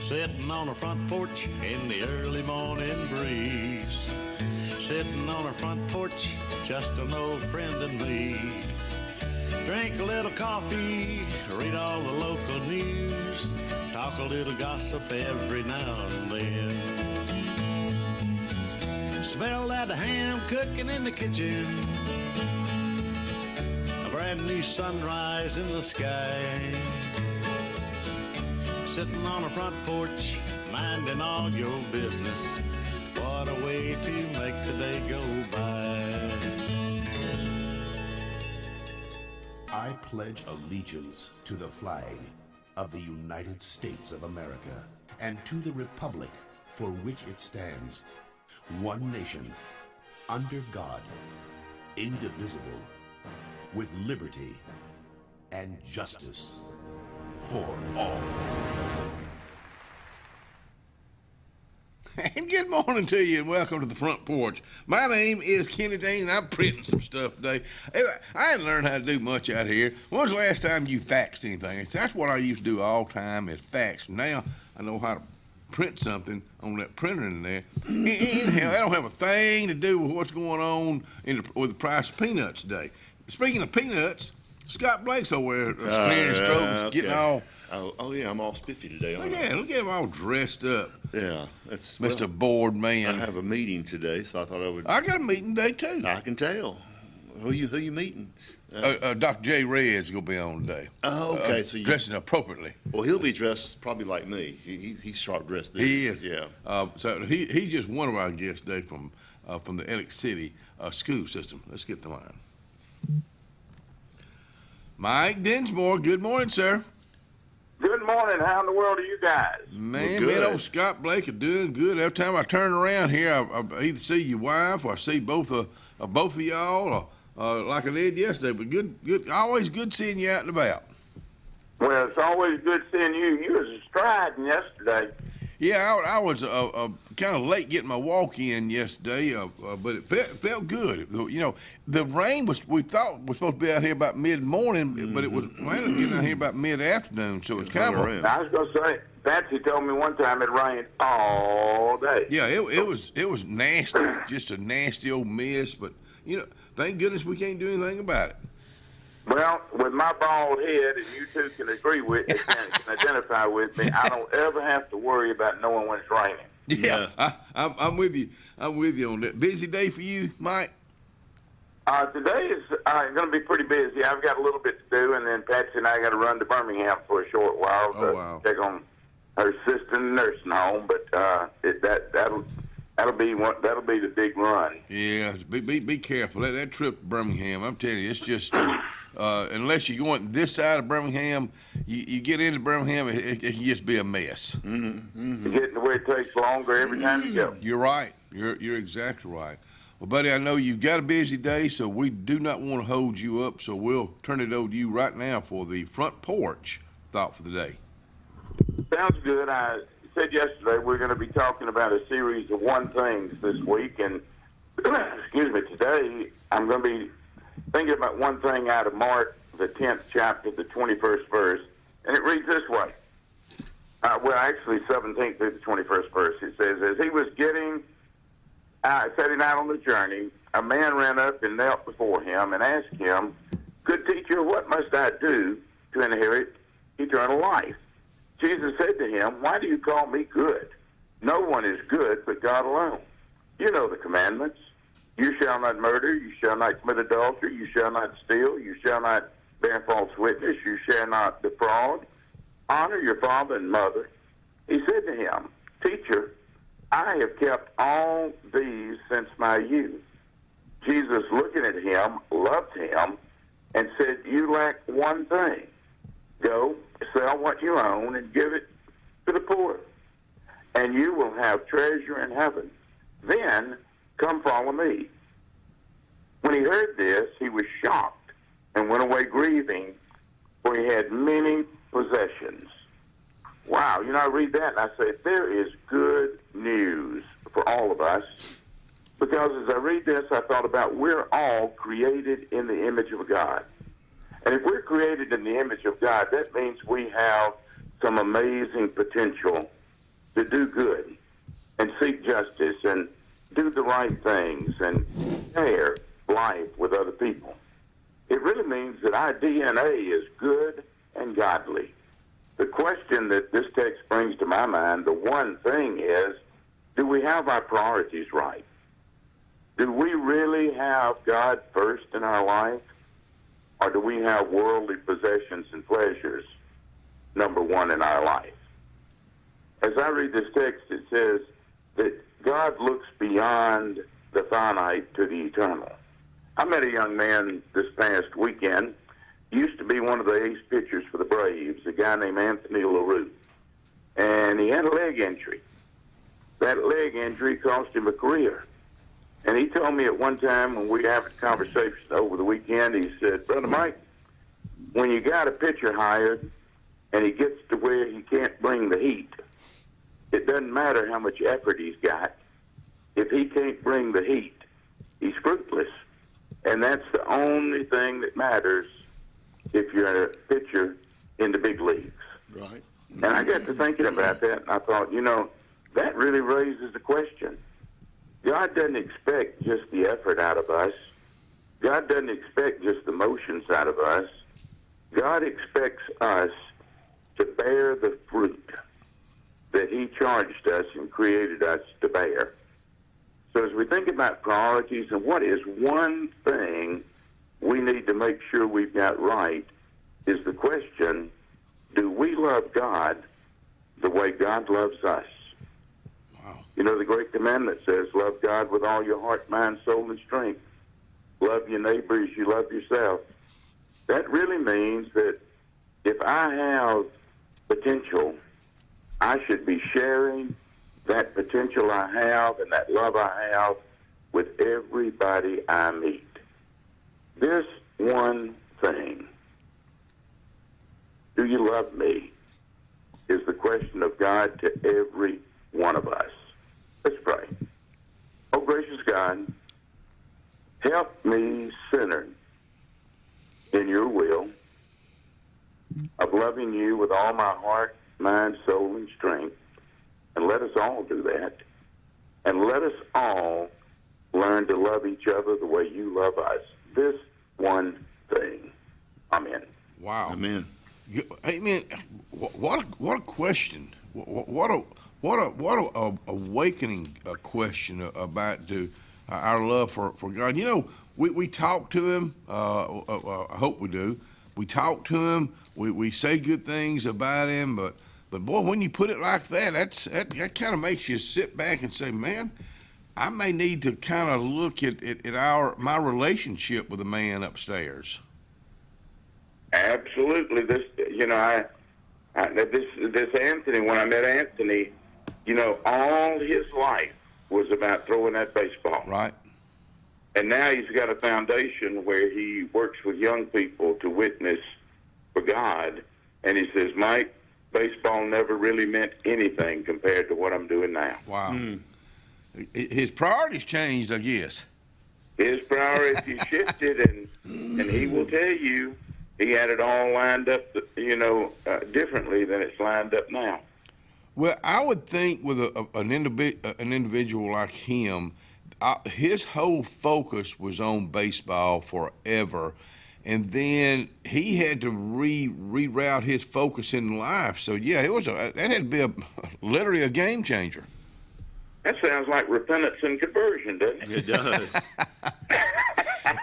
Sitting on the front porch in the early morning breeze. Sitting on the front porch, just an old friend and me. Drink a little coffee, read all the local news, talk a little gossip every now and then. Smell that ham cooking in the kitchen, a brand new sunrise in the sky. Sitting on the front porch, minding all your business. What a way to make the day go by. I pledge allegiance to the flag of the United States of America and to the republic for which it stands, one nation, under God, indivisible, with liberty and justice for all. And good morning to you, and welcome to the Front Porch. My name is Kenny Dean, and I'm printing some stuff today. I ain't learned how to do much out here. When was the last time you faxed anything? That's what I used to do all the time, is fax. Now I know how to print something on that printer in there. Anyhow, that don't have a thing to do with what's going on with the price of peanuts today. Speaking of peanuts, Scott Blake's over there clearing his throat, getting all... Oh yeah, I'm all spiffy today. Look at him all dressed up. Yeah, that's Mr. Bored Man. I have a meeting today, so I thought I would. I got a meeting today too. I can tell. Who you meeting? Dr. J. Red's gonna be on today. Oh, okay. So dressing appropriately. Well, he'll be dressed probably like me. He's sharp dressed. He is. Yeah. So he's just one of our guests today from the Alex City school system. Let's get the line. Mike Dinsmore. Good morning, sir. Good morning. How in the world are you guys? Man, old Scott Blake are doing good. Every time I turn around here, I either see your wife or I see both of y'all, or like I did yesterday. But good, always good seeing you out and about. Well, it's always good seeing you. You was striding yesterday. Yeah, I was kind of late getting my walk in yesterday, but it felt good. You know, the rain we thought was supposed to be out here about mid-morning, but it was raining getting out here about mid-afternoon, so it's kind of. I was gonna say, Patsy told me one time it rained all day. Yeah, it was nasty, just a nasty old mess. But you know, thank goodness we can't do anything about it. Well, with my bald head, and you two can agree with me, can identify with me, I don't ever have to worry about knowing when it's raining. Yeah, I'm with you. I'm with you on that. Busy day for you, Mike? Today is going to be pretty busy. I've got a little bit to do, and then Patsy and I got to run to Birmingham for a short while to check on her sister in the nursing home. But that'll be the big run. Yeah, be careful. That trip to Birmingham, I'm telling you, it's just unless you're going this side of Birmingham, you get into Birmingham, it can just be a mess. Mm-hmm. Getting to where it takes longer every time you go. You're right. You're exactly right. Well, buddy, I know you've got a busy day, so we do not want to hold you up. So we'll turn it over to you right now for the Front Porch thought for the day. Sounds good. I said yesterday we're going to be talking about a series of one things this week, and excuse me, today I'm going to be thinking about one thing out of Mark, the 10th chapter, the 21st verse, and it reads this way. Well, actually, 17th through the 21st verse. It says, as he was setting out on the journey, a man ran up and knelt before him and asked him, good teacher, what must I do to inherit eternal life? Jesus said to him, why do you call me good? No one is good but God alone. You know the commandments. You shall not murder. You shall not commit adultery. You shall not steal. You shall not bear false witness. You shall not defraud. Honor your father and mother. He said to him, teacher, I have kept all these since my youth. Jesus, looking at him, loved him, and said, you lack one thing. Go, sell what you own and give it to the poor, and you will have treasure in heaven. Then come follow me. When he heard this, he was shocked and went away grieving, for he had many possessions. Wow, I read that and I say, there is good news for all of us, because as I read this, I thought about we're all created in the image of God. And if we're created in the image of God, that means we have some amazing potential to do good and seek justice and do the right things and share life with other people. It really means that our DNA is good and godly. The question that this text brings to my mind, the one thing is, do we have our priorities right? Do we really have God first in our life? Or do we have worldly possessions and pleasures number one in our life? As I read this text, it says that God looks beyond the finite to the eternal. I met a young man this past weekend. He used to be one of the ace pitchers for the Braves, a guy named Anthony LaRue. And he had a leg injury. That leg injury cost him a career. And he told me at one time when we had a conversation over the weekend, he said, Brother Mike, when you got a pitcher hired and he gets to where he can't bring the heat, it doesn't matter how much effort he's got. If he can't bring the heat, he's fruitless. And that's the only thing that matters if you're a pitcher in the big leagues. Right. And I got to thinking about that, and I thought, that really raises the question. God doesn't expect just the effort out of us. God doesn't expect just the motions out of us. God expects us to bear the fruit that he charged us and created us to bear. So as we think about priorities and what is one thing we need to make sure we've got right, is the question, do we love God the way God loves us? Wow. The great commandment says, love God with all your heart, mind, soul, and strength. Love your neighbor as you love yourself. That really means that if I have potential, I should be sharing that potential I have and that love I have with everybody I meet. This one thing, do you love me, is the question of God to every one of us. Let's pray. Oh, gracious God, help me centered in your will of loving you with all my heart, mind, soul, and strength. And let us all do that. And let us all learn to love each other the way you love us. This one thing. Amen. Wow. Amen. Amen. What a question. What a awakening question about our love for God. We talk to him. I hope we do. We talk to him. We say good things about him. But boy, when you put it like that, that kind of makes you sit back and say, man, I may need to kind of look at my relationship with the man upstairs. Absolutely. This Anthony, when I met Anthony, all his life was about throwing that baseball. Right. And now he's got a foundation where he works with young people to witness for God. And he says, Mike, baseball never really meant anything compared to what I'm doing now. Wow. His priorities changed, I guess. His priorities shifted, and he will tell you he had it all lined up, differently than it's lined up now. Well, I would think with an individual like him, his whole focus was on baseball forever, and then he had to reroute his focus in life. So yeah, that had to be literally a game changer. That sounds like repentance and conversion, doesn't it? It does.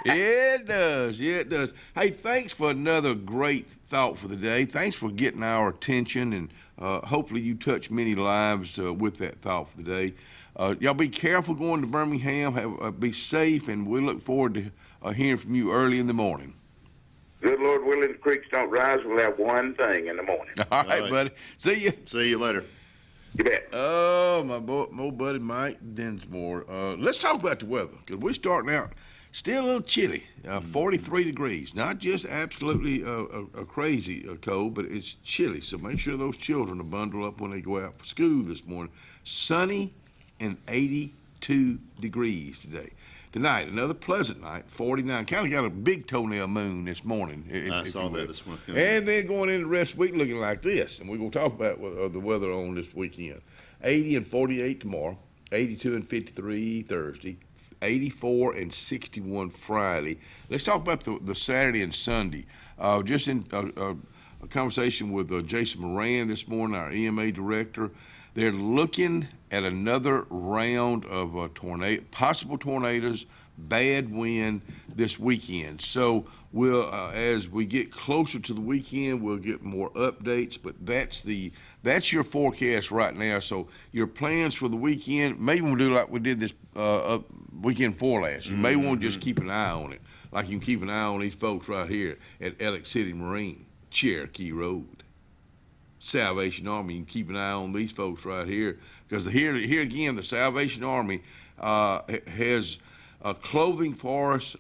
Yeah, it does. Yeah, it does. Hey, thanks for another great thought for the day. Thanks for getting our attention, and hopefully you touch many lives with that thought for the day. Y'all be careful going to Birmingham. Be safe, and we look forward to hearing from you early in the morning. Good Lord willing, the creeks don't rise. We'll have one thing in the morning. All right, buddy. See you. See you later. You bet. Oh, my buddy Mike Dinsmore. Let's talk about the weather, because we're starting out still a little chilly, 43 degrees. Not just absolutely crazy cold, but it's chilly. So make sure those children are bundled up when they go out for school this morning. Sunny and 82 degrees today. Tonight, another pleasant night, 49. Kind of got a big toenail moon this morning. I saw that this morning. And then going into the rest of the week looking like this. And we're going to talk about the weather on this weekend. 80 and 48 tomorrow, 82 and 53 Thursday, 84 and 61 Friday. Let's talk about the Saturday and Sunday. Just in a conversation with Jason Moran this morning, our EMA director. They're looking at another round of possible tornadoes, bad wind this weekend. So we'll, as we get closer to the weekend, we'll get more updates. But that's your forecast right now. So your plans for the weekend, maybe we'll do like we did this weekend before last. You may want to just keep an eye on it, like you can keep an eye on these folks right here at Ellick City Marine, Cherokee Road. Salvation Army. You can keep an eye on these folks right here, because here again, the Salvation Army has clothing for us,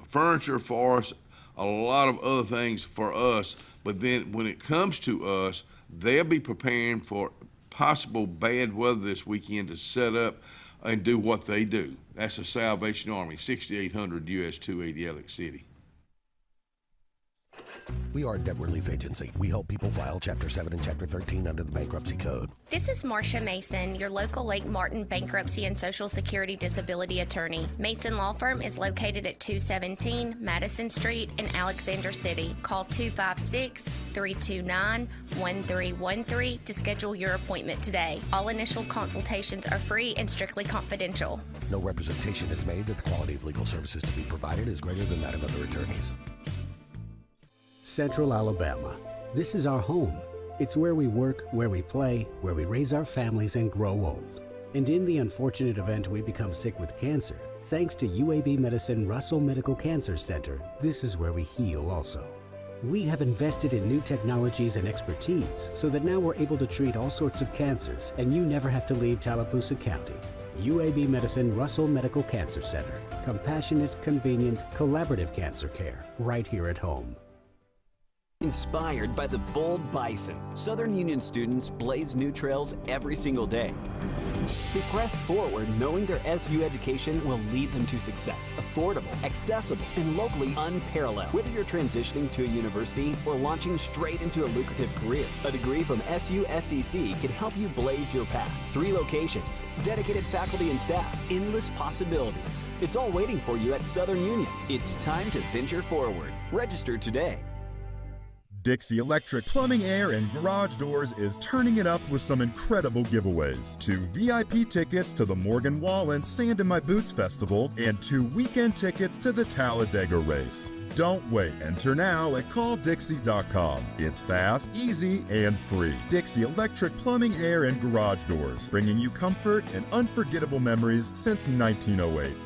furniture for us, a lot of other things for us. But then when it comes to us, they'll be preparing for possible bad weather this weekend to set up and do what they do. That's the Salvation Army, 6800 US 280 Ellick City. We are a debt relief agency. We help people file Chapter 7 and Chapter 13 under the Bankruptcy Code. This is Marcia Mason, your local Lake Martin bankruptcy and Social Security disability attorney. Mason Law Firm is located at 217 Madison Street in Alexander City. Call 256-329-1313 to schedule your appointment today. All initial consultations are free and strictly confidential. No representation is made that the quality of legal services to be provided is greater than that of other attorneys. Central Alabama. This is our home. It's where we work, where we play, where we raise our families and grow old. And in the unfortunate event we become sick with cancer, thanks to UAB Medicine Russell Medical Cancer Center, this is where we heal also. We have invested in new technologies and expertise so that now we're able to treat all sorts of cancers, and you never have to leave Tallapoosa County. UAB Medicine Russell Medical Cancer Center. Compassionate, convenient, collaborative cancer care right here at home. Inspired by the bold bison, Southern Union students blaze new trails every single day. They press forward knowing their SU education will lead them to success. Affordable, accessible, and locally unparalleled. Whether you're transitioning to a university or launching straight into a lucrative career, a degree from SU SDC can help you blaze your path. 3 locations, dedicated faculty and staff, endless possibilities. It's all waiting for you at Southern Union. It's time to venture forward. Register today. Dixie Electric Plumbing, Air, and Garage Doors is turning it up with some incredible giveaways. 2 VIP tickets to the Morgan Wallen Sand in My Boots Festival and 2 weekend tickets to the Talladega Race. Don't wait. Enter now at calldixie.com. It's fast, easy, and free. Dixie Electric Plumbing, Air, and Garage Doors, bringing you comfort and unforgettable memories since 1908.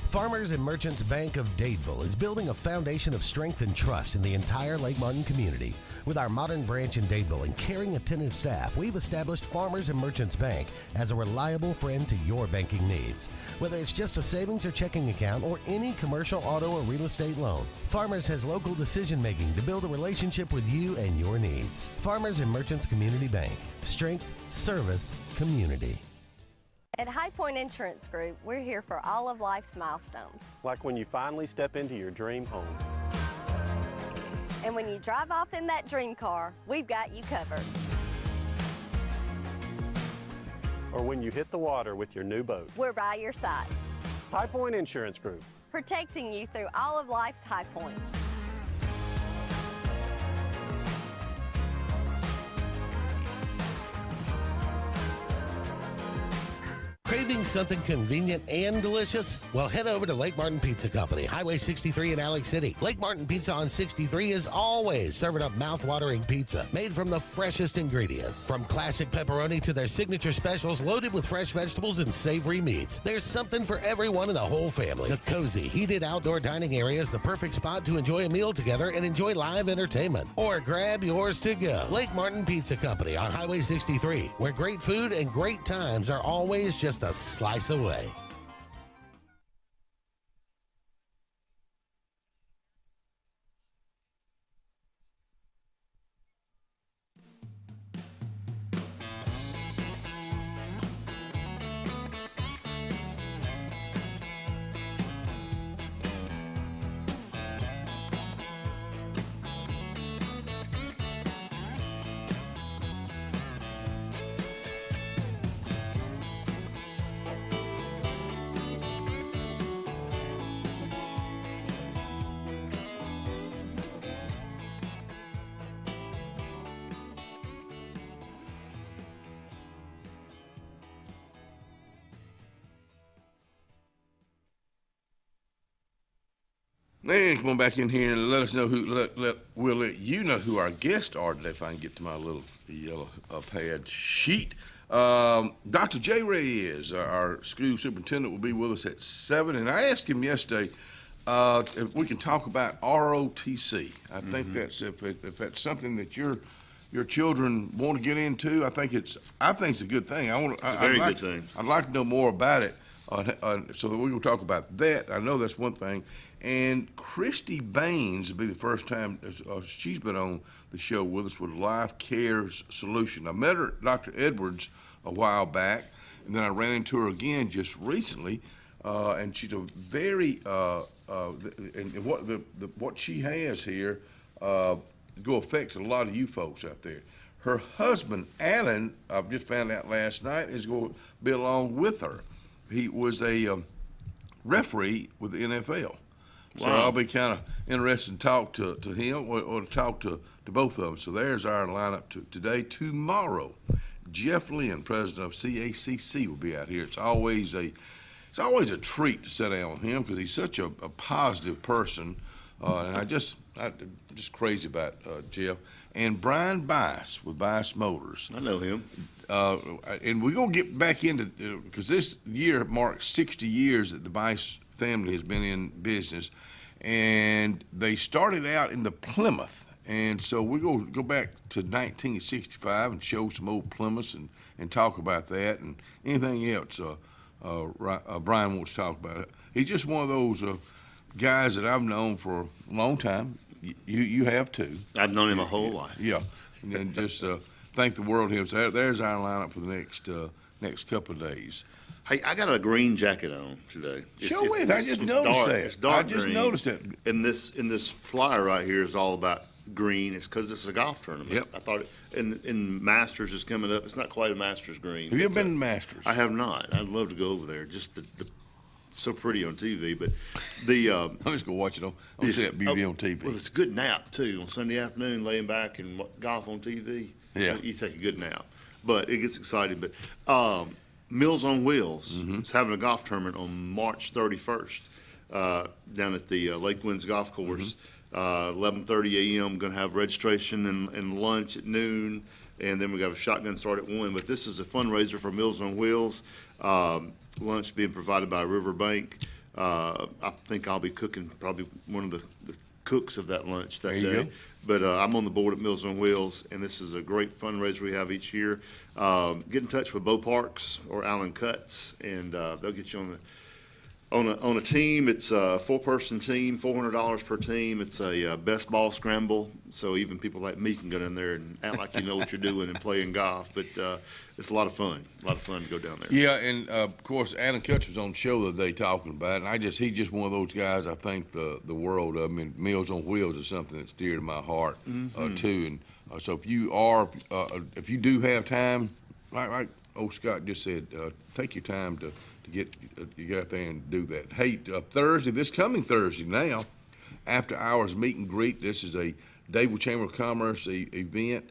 Farmers and Merchants Bank of Dadeville is building a foundation of strength and trust in the entire Lake Martin community. With our modern branch in Dadeville and caring, attentive staff, we've established Farmers and Merchants Bank as a reliable friend to your banking needs. Whether it's just a savings or checking account or any commercial, auto, or real estate loan, Farmers has local decision-making to build a relationship with you and your needs. Farmers and Merchants Community Bank. Strength, service, community. At High Point Insurance Group, we're here for all of life's milestones. Like when you finally step into your dream home. And when you drive off in that dream car, we've got you covered. Or when you hit the water with your new boat. We're by your side. High Point Insurance Group. Protecting you through all of life's high points. Craving something convenient and delicious? Well, head over to Lake Martin Pizza Company, Highway 63 in Alex City. Lake Martin Pizza on 63 is always serving up mouth-watering pizza made from the freshest ingredients. From classic pepperoni to their signature specials loaded with fresh vegetables and savory meats. There's something for everyone in the whole family. The cozy, heated outdoor dining area is the perfect spot to enjoy a meal together and enjoy live entertainment. Or grab yours to go. Lake Martin Pizza Company on Highway 63, where great food and great times are always just a slice away. Man, come on back in here and let us know we'll let you know who our guests are today if I can get to my little yellow pad sheet. Dr. Jay Reyes, our school superintendent, will be with us at 7. And I asked him yesterday if we can talk about ROTC. I think that's if that's something that your children want to get into. I think it's a good thing. It's a very good thing. I'd like to know more about it, so that we will talk about that. I know that's one thing. And Christy Baines will be the first time she's been on the show with us with Life Cares Solution. I met her at Dr. Edwards a while back, and then I ran into her again just recently, and she's a very and what she has here go affect a lot of you folks out there. Her husband, Alan, I've just found out last night, is going to be along with her. He was a referee with the NFL. So Wow. I'll be kind of interested to talk to him or to talk to both of them. So there's our lineup today. Tomorrow, Jeff Lynn, president of CACC, will be out here. It's always a treat to sit down with him because he's such a positive person. And I'm just crazy about Jeff. And Brian Bice with Bice Motors. I know him. And we're going to get back into, because this year marks 60 years that the Bice family has been in business, and they started out in the Plymouth, and so we're going to go back to 1965 and show some old Plymouths and talk about that and anything else Brian wants to talk about. It. He's just one of those guys that I've known for a long time. You have too. I've known him a whole life. Yeah, and then just thank the world of him. So there's our lineup for the next couple of days. Hey, I got a green jacket on today. Sure is. I just noticed that. It's dark I just green. noticed that. And this flyer right here is all about green. It's because it's a golf tournament. Yep. I thought and Masters is coming up. It's not quite a Masters green. Have you ever but, been to Masters? I have not. I'd love to go over there. Just the so pretty on TV. But the I'm just gonna watch it on. I'm gonna see that beauty on TV. Well, it's a good nap too on Sunday afternoon, laying back and golf on TV. Yeah. You take a good nap. But it gets exciting. But Meals on Wheels is having a golf tournament on March 31st down at the Lake Winds Golf Course. 11:30 a.m. Going to have registration and lunch at noon, and then we got a shotgun start at 1. But this is a fundraiser for Meals on Wheels. Lunch being provided by Riverbank. I think I'll be cooking, probably one of the cooks of that lunch that day. Go. But I'm on the board at Meals on Wheels, and this is a great fundraiser we have each year. Get in touch with Bo Parks or Alan Cutts, and they'll get you on a team. It's a 4-person team, $400 per team. It's a best ball scramble, so even people like me can get in there and act like you know what you're doing and playing golf. But it's a lot of fun. A lot of fun to go down there. Yeah, and of course, Alan Cutts was on the show the other day talking about it, and he's just one of those guys. I think the world of him. And Meals on Wheels is something that's dear to my heart too. And so if you do have time, like old Scott just said, take your time to get out there and do that. Hey, this coming Thursday now, after hours meet and greet. This is a Dadeville Chamber of Commerce event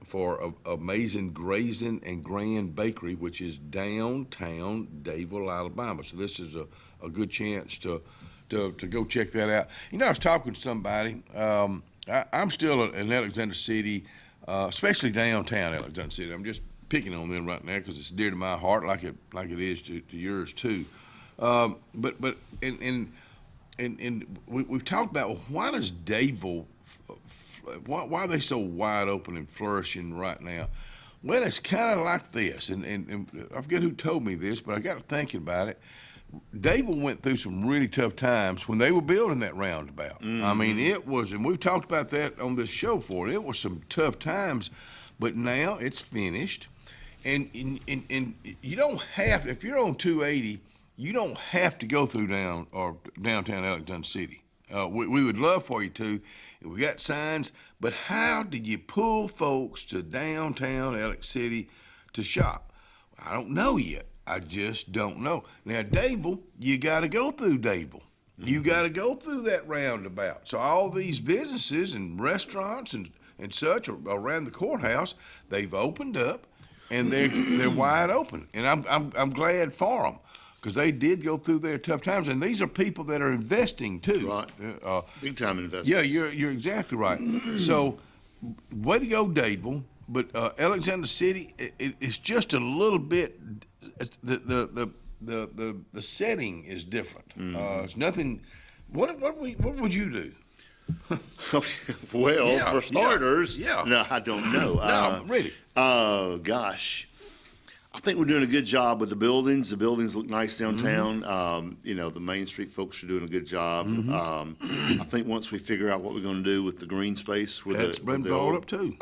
for Amazing Grazing and Grand Bakery, which is downtown Dadeville, Alabama. So this is a good chance to go check that out. You know, I was talking to somebody. I'm still in Alexander City, especially downtown Alexander City. I'm just picking on them right now because it's dear to my heart, like it is to yours too. But we've talked about, well, why does Dadeville, why are they so wide open and flourishing right now? Well, it's kind of like this, and I forget who told me this, but I got to thinking about it. Dadeville went through some really tough times when they were building that roundabout. I mean, it was, and we've talked about that on this show before. It was some tough times, but now it's finished. And you don't have, if you're on 280, you don't have to go through downtown Alexander City. We would love for you to. We got signs, but how do you pull folks to downtown Alex City to shop? I don't know yet. I just don't know. Now, Dadeville, you got to go through Dadeville. You got to go through that roundabout. So all these businesses and restaurants and such around the courthouse, they've opened up, and they're wide open, and I'm glad for them. because they did go through their tough times, and these are people that are investing too. Right. Big time investments. Yeah, you're exactly right. So, way to go, Dadeville. But Alexander City, it's just a little bit. The setting is different. It's nothing. What would you do? Well, for starters, no, I don't know. No, really. Gosh, I think we're doing a good job with the buildings. The buildings look nice downtown. The Main Street folks are doing a good job. I think once we figure out what we're going to do with the green space, that's been brought up too.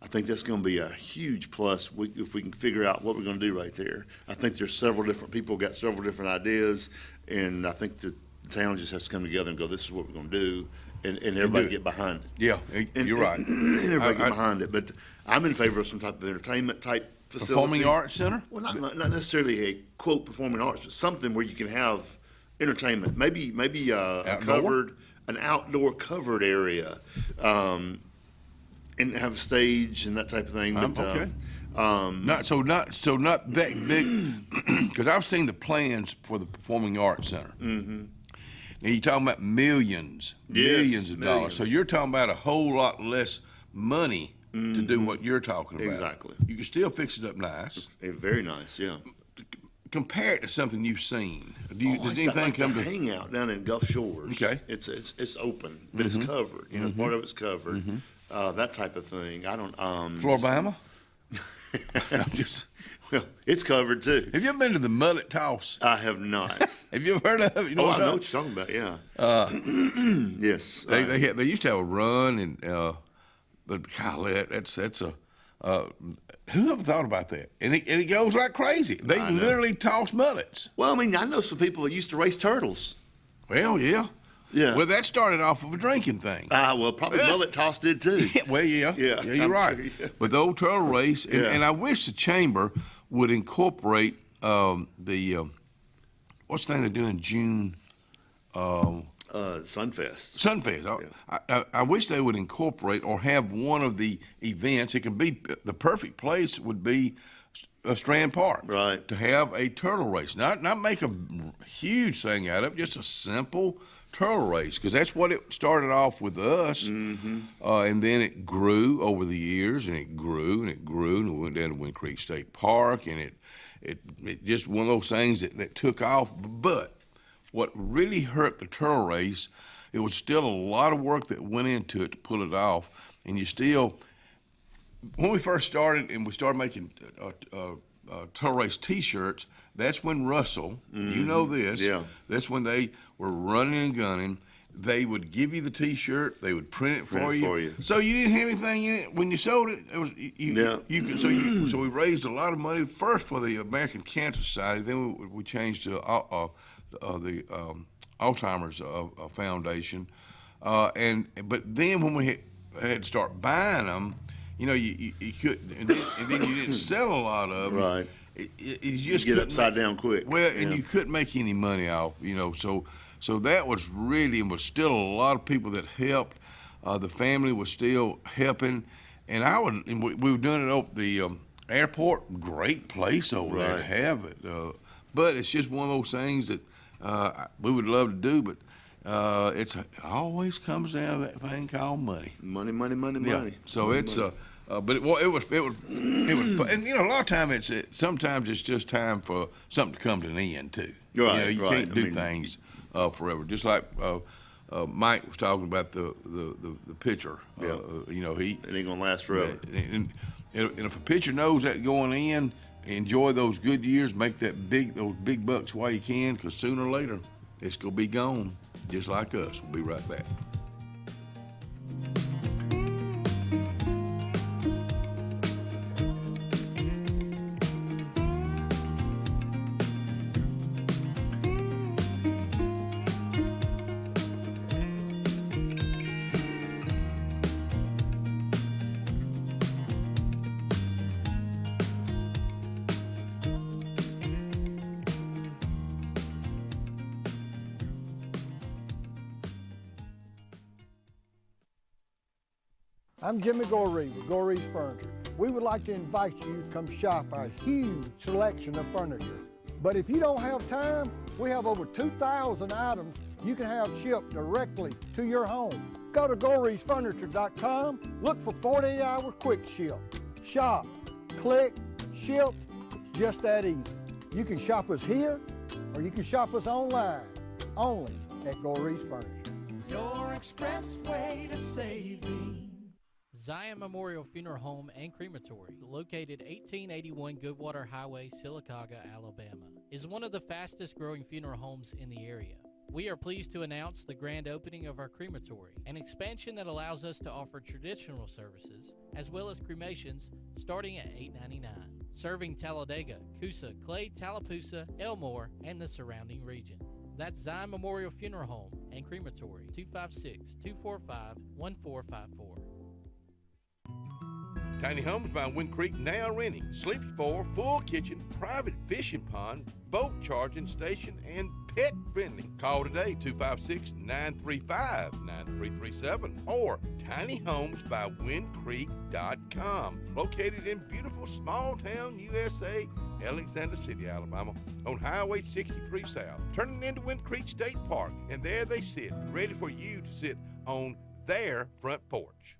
I think that's going to be a huge plus if we can figure out what we're going to do right there. I think there's several different people got several different ideas, and I think the town just has to come together and go, this is what we're going to do, and everybody get behind it. Yeah, you're right. And everybody get behind it. But I'm in favor of some type of entertainment type facility. Performing arts center? Well, not necessarily a, quote, performing arts, but something where you can have entertainment. Maybe an outdoor covered area. And have a stage and that type of thing. But, okay. Not that big, because I've seen the plans for the Performing Arts Center. Now you're talking about millions of dollars. So you're talking about a whole lot less money to do what you're talking about. Exactly. You can still fix it up nice. Very nice, yeah. Compare it to something you've seen. Does anything come to hangout down in Gulf Shores? Okay. It's open, but it's covered. Part of it's covered. That type of thing. I don't. Floribama? Well, it's covered too. Have you ever been to the mullet toss? I have not. Have you ever heard of it? I know what you're talking about. Yeah. Yes. They used to have a run, and but golly, that's a. Who ever thought about that? And it goes like crazy. They literally toss mullets. Well, I mean, I know some people that used to race turtles. Well, yeah. Yeah. Well, that started off with a drinking thing. Well, probably mullet toss did too. Well, yeah, you're right. Sure, yeah. But the old turtle race, and I wish the chamber would incorporate the what's the thing they do in June? Sunfest. Sunfest. Yeah. I wish they would incorporate or have one of the events. It could be the perfect place would be Strand Park, right? To have a turtle race, not make a huge thing out of it, just a simple turtle race, because that's what it started off with us, and then it grew over the years, and it grew and it grew, and we went down to Wind Creek State Park, and it just one of those things that took off. But what really hurt the turtle race, it was still a lot of work that went into it to pull it off, and you still, when we first started and we started making turtle race T-shirts, that's when Russell, you know this, that's when they were running and gunning. They would give you the T-shirt, they would print it for you. So you didn't have anything in it when you sold it. It was so we raised a lot of money first for the American Cancer Society. Then we changed to the Alzheimer's Foundation, but then when we had to start buying them, you couldn't, and then you didn't sell a lot of them. Right. You just get upside down quick. Well, and you couldn't make any money off, So that was really, and was still a lot of people that helped. The family was still helping, and we were doing it at the airport. Great place over there to have it, but it's just one of those things that we would love to do, but it always comes down to that thing called money. Money. So it's but it was and a lot of times sometimes it's just time for something to come to an end too. Right. You can't do things forever. Just like Mike was talking about the pitcher. It ain't gonna last forever. And if a pitcher knows that going in, enjoy those good years, make those big bucks while you can, because sooner or later it's gonna be gone, just like us. We'll be right back. I'm Jimmy Goree with Goree's Furniture. We would like to invite you to come shop our huge selection of furniture. But if you don't have time, we have over 2,000 items you can have shipped directly to your home. Go to GoreesFurniture.com, look for 48-hour quick ship. Shop, click, ship, it's just that easy. You can shop us here, or you can shop us online, only at Gorees Furniture. Your express way to saving. Zion Memorial Funeral Home and Crematory, located 1881 Goodwater Highway, Sylacauga, Alabama, is one of the fastest growing funeral homes in the area. We are pleased to announce the grand opening of our crematory, an expansion that allows us to offer traditional services as well as cremations starting at $8.99, serving Talladega, Coosa, Clay, Tallapoosa, Elmore, and the surrounding region. That's Zion Memorial Funeral Home and Crematory, 256-245-1454. Tiny Homes by Wind Creek now renting. Sleepy 4, full kitchen, private fishing pond, boat charging station, and pet friendly. Call today, 256-935-9337 or tinyhomesbywindcreek.com. Located in beautiful small town USA, Alexander City, Alabama, on Highway 63 South, turning into Wind Creek State Park. And there they sit, ready for you to sit on their front porch.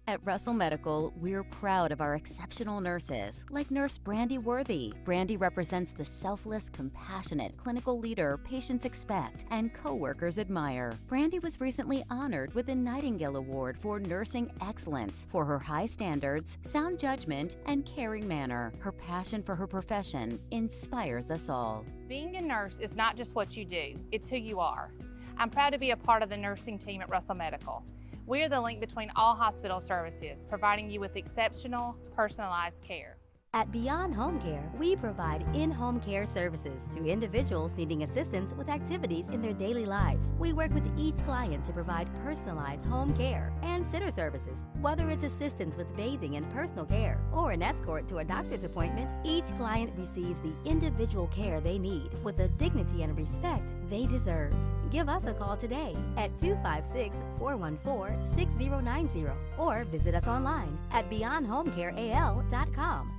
At Russell Medical, we're proud of our exceptional nurses, like Nurse Brandy Worthy. Brandy represents the selfless, compassionate clinical leader patients expect and coworkers admire. Brandy was recently honored with the Nightingale Award for Nursing Excellence for her high standards, sound judgment, and caring manner. Her passion for her profession inspires us all. Being a nurse is not just what you do, it's who you are. I'm proud to be a part of the nursing team at Russell Medical. We are the link between all hospital services, providing you with exceptional, personalized care. At Beyond Home Care, we provide in-home care services to individuals needing assistance with activities in their daily lives. We work with each client to provide personalized home care and sitter services. Whether it's assistance with bathing and personal care or an escort to a doctor's appointment, each client receives the individual care they need with the dignity and respect they deserve. Give us a call today at 256-414-6090 or visit us online at beyondhomecareal.com.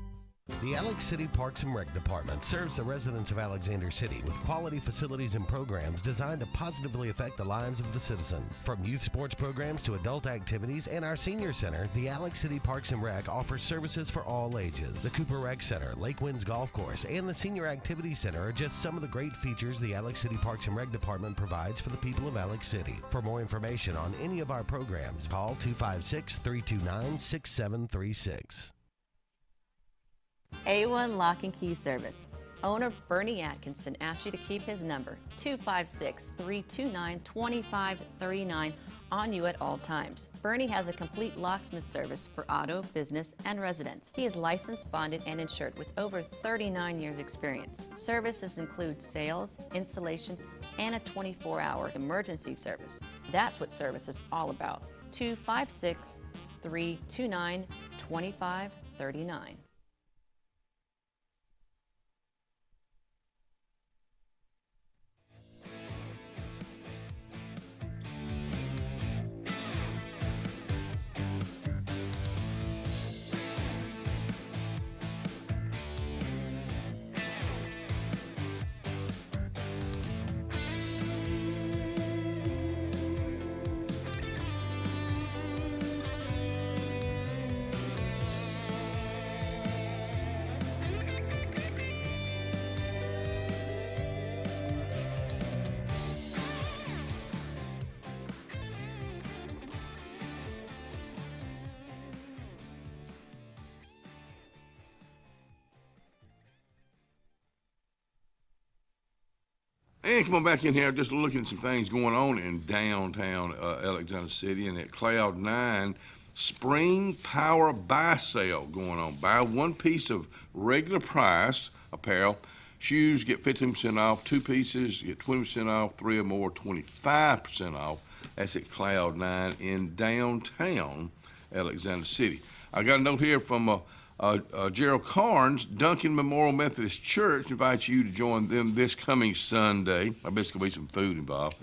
The Alex City Parks and Rec Department serves the residents of Alexander City with quality facilities and programs designed to positively affect the lives of the citizens. From youth sports programs to adult activities and our senior center, the Alex City Parks and Rec offers services for all ages. The Cooper Rec Center, Lake Winds Golf Course, and the Senior Activity Center are just some of the great features the Alex City Parks and Rec Department provides for the people of Alex City. For more information on any of our programs, call 256-329-6736. A1 Lock and Key Service. Owner Bernie Atkinson asks you to keep his number, 256-329-2539, on you at all times. Bernie has a complete locksmith service for auto, business, and residence. He is licensed, bonded, and insured with over 39 years experience. Services include sales, installation, and a 24-hour emergency service. That's what service is all about. 256-329-2539. And come on back in here, just looking at some things going on in downtown Alexander City, and at Cloud 9, Spring Power Buy Sale going on. Buy one piece of regular price apparel. Shoes get 15% off. 2 pieces, you get 20% off. 3 or more, 25% off. That's at Cloud 9 in downtown Alexander City. I got a note here from Gerald Carnes. Duncan Memorial Methodist Church invites you to join them this coming Sunday. I bet it's going to be some food involved.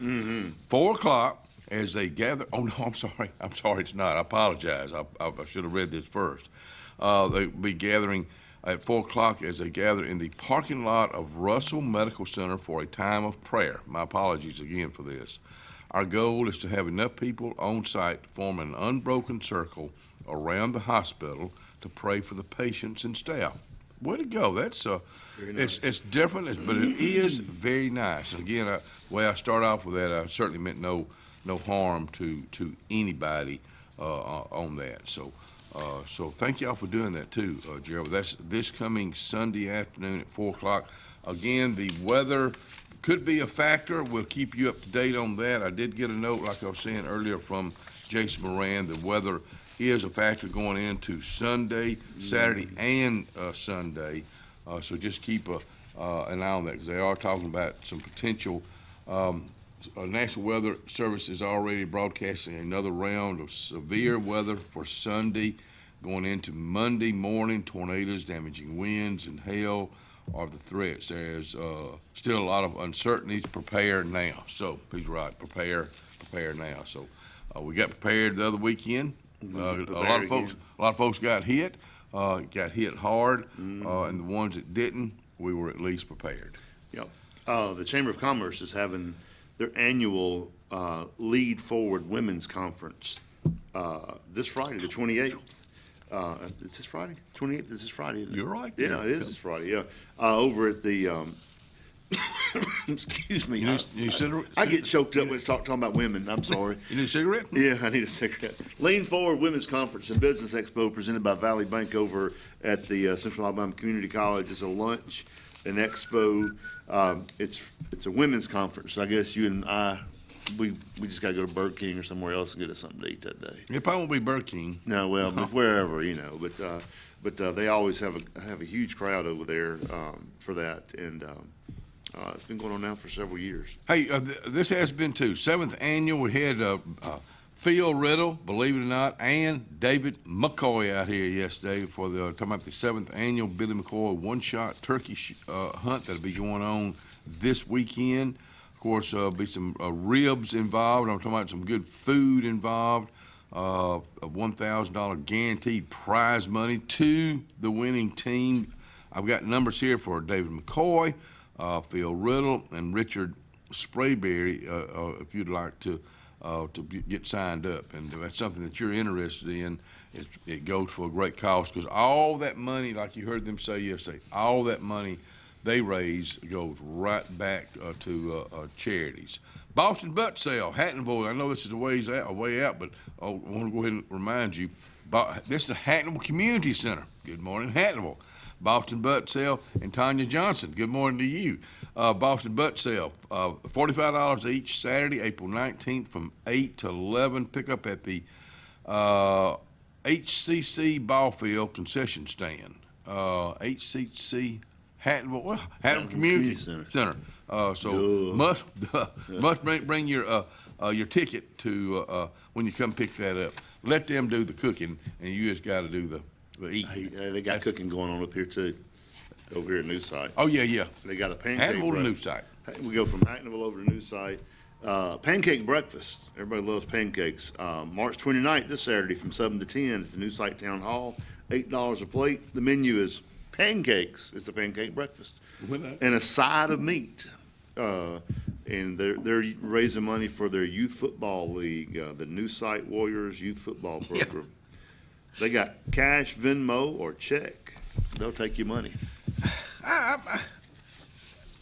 4 o'clock as they gather. Oh, no, I'm sorry. It's not. I apologize. I should have read this first. They'll be gathering at 4 o'clock as they gather in the parking lot of Russell Medical Center for a time of prayer. My apologies again for this. Our goal is to have enough people on site to form an unbroken circle around the hospital to pray for the patients and staff. Way to go. That's nice. It's different, but it is very nice. And again, the way I start off with that, I certainly meant no harm to anybody on that. So thank y'all for doing that too, Gerald. That's this coming Sunday afternoon at 4 o'clock. Again, the weather could be a factor. We'll keep you up to date on that. I did get a note, like I was saying earlier, from Jason Moran. The weather is a factor going into Sunday, Saturday, and Sunday. So just keep an eye on that, because they are talking about some potential. National Weather Service is already broadcasting another round of severe weather for Sunday, going into Monday morning. Tornadoes, damaging winds, and hail are the threats. There's still a lot of uncertainties. Prepare now. So he's right. Prepare now. So we got prepared the other weekend. A lot of folks got hit hard, and the ones that didn't, we were at least prepared. Yep. The Chamber of Commerce is having their annual Lead Forward Women's Conference this Friday, the 28th. Is this Friday? 28th is this Friday. You're right. Yeah, it is this Friday. Yeah, over at the. Excuse me. I get choked up when it's talking about women. I'm sorry. You need a cigarette? Yeah, I need a cigarette. Lean Forward Women's Conference and Business Expo presented by Valley Bank over at the Central Alabama Community College. It's a lunch, an expo. It's a women's conference. I guess you and I, we just got to go to Burger King or somewhere else and get us something to eat that day. It probably won't be Burger King. No, well, but wherever, But they always have a huge crowd over there for that, and it's been going on now for several years. Hey, this has been too 7th annual. We had Phil Riddle, believe it or not, and David McCoy out here yesterday for talking about the 7th annual Billy McCoy one-shot turkey hunt that'll be going on this weekend. Of course, be some ribs involved. I'm talking about some good food involved. A $1,000 guaranteed prize money to the winning team. I've got numbers here for David McCoy, Phil Riddle, and Richard Sprayberry, if you'd like to get signed up. And if that's something that you're interested in, it goes for a great cause, because all that money, like you heard them say yesterday, all that money they raise goes right back to charities. Boston Butt Sale, Hattonville. I know this is a way out, but I want to go ahead and remind you. This is the Hattonville Community Center. Good morning, Hattonville. Boston Butt Sale and Tanya Johnson. Good morning to you. Boston Butt Sale, $45 each, Saturday, April 19th from 8 to 11. Pick up at the HCC Ball Field concession stand. HCC Hattonville Community Center. So must bring your ticket to when you come pick that up. Let them do the cooking, and you just got to do the eating. They got cooking going on up here too, over here at New Site. Oh yeah. They got a pancake. Hattonville to New Site. We go from Hattonville over to New Site. Pancake breakfast. Everybody loves pancakes. March 29th, this Saturday, from 7 to 10 at the New Site Town Hall. $8 a plate. The menu is pancakes. It's a pancake breakfast and a side of meat. And they're raising money for their youth football league, the New Site Warriors Youth Football Program. Yeah. They got cash, Venmo, or check. They'll take your money. That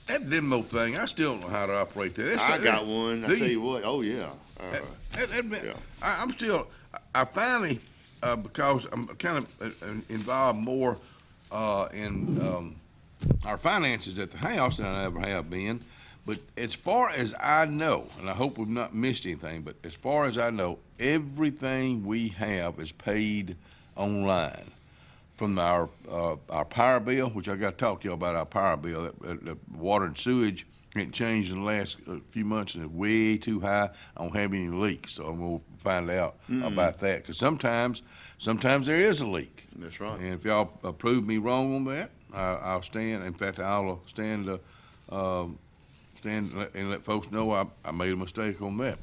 Venmo thing, I still don't know how to operate that. I got one. I tell you what. Oh yeah. I finally, because I'm kind of involved more in our finances at the house than I ever have been. But as far as I know, and I hope we've not missed anything, but as far as I know, everything we have is paid online. From our power bill, which I got to talk to you about our power bill, that water and sewage ain't changed in the last few months, and it's way too high. I don't have any leaks, so I'm going to find out about that. Because sometimes there is a leak. That's right. And if y'all prove me wrong on that, I'll stand. In fact, I'll stand and let folks know I made a mistake on that.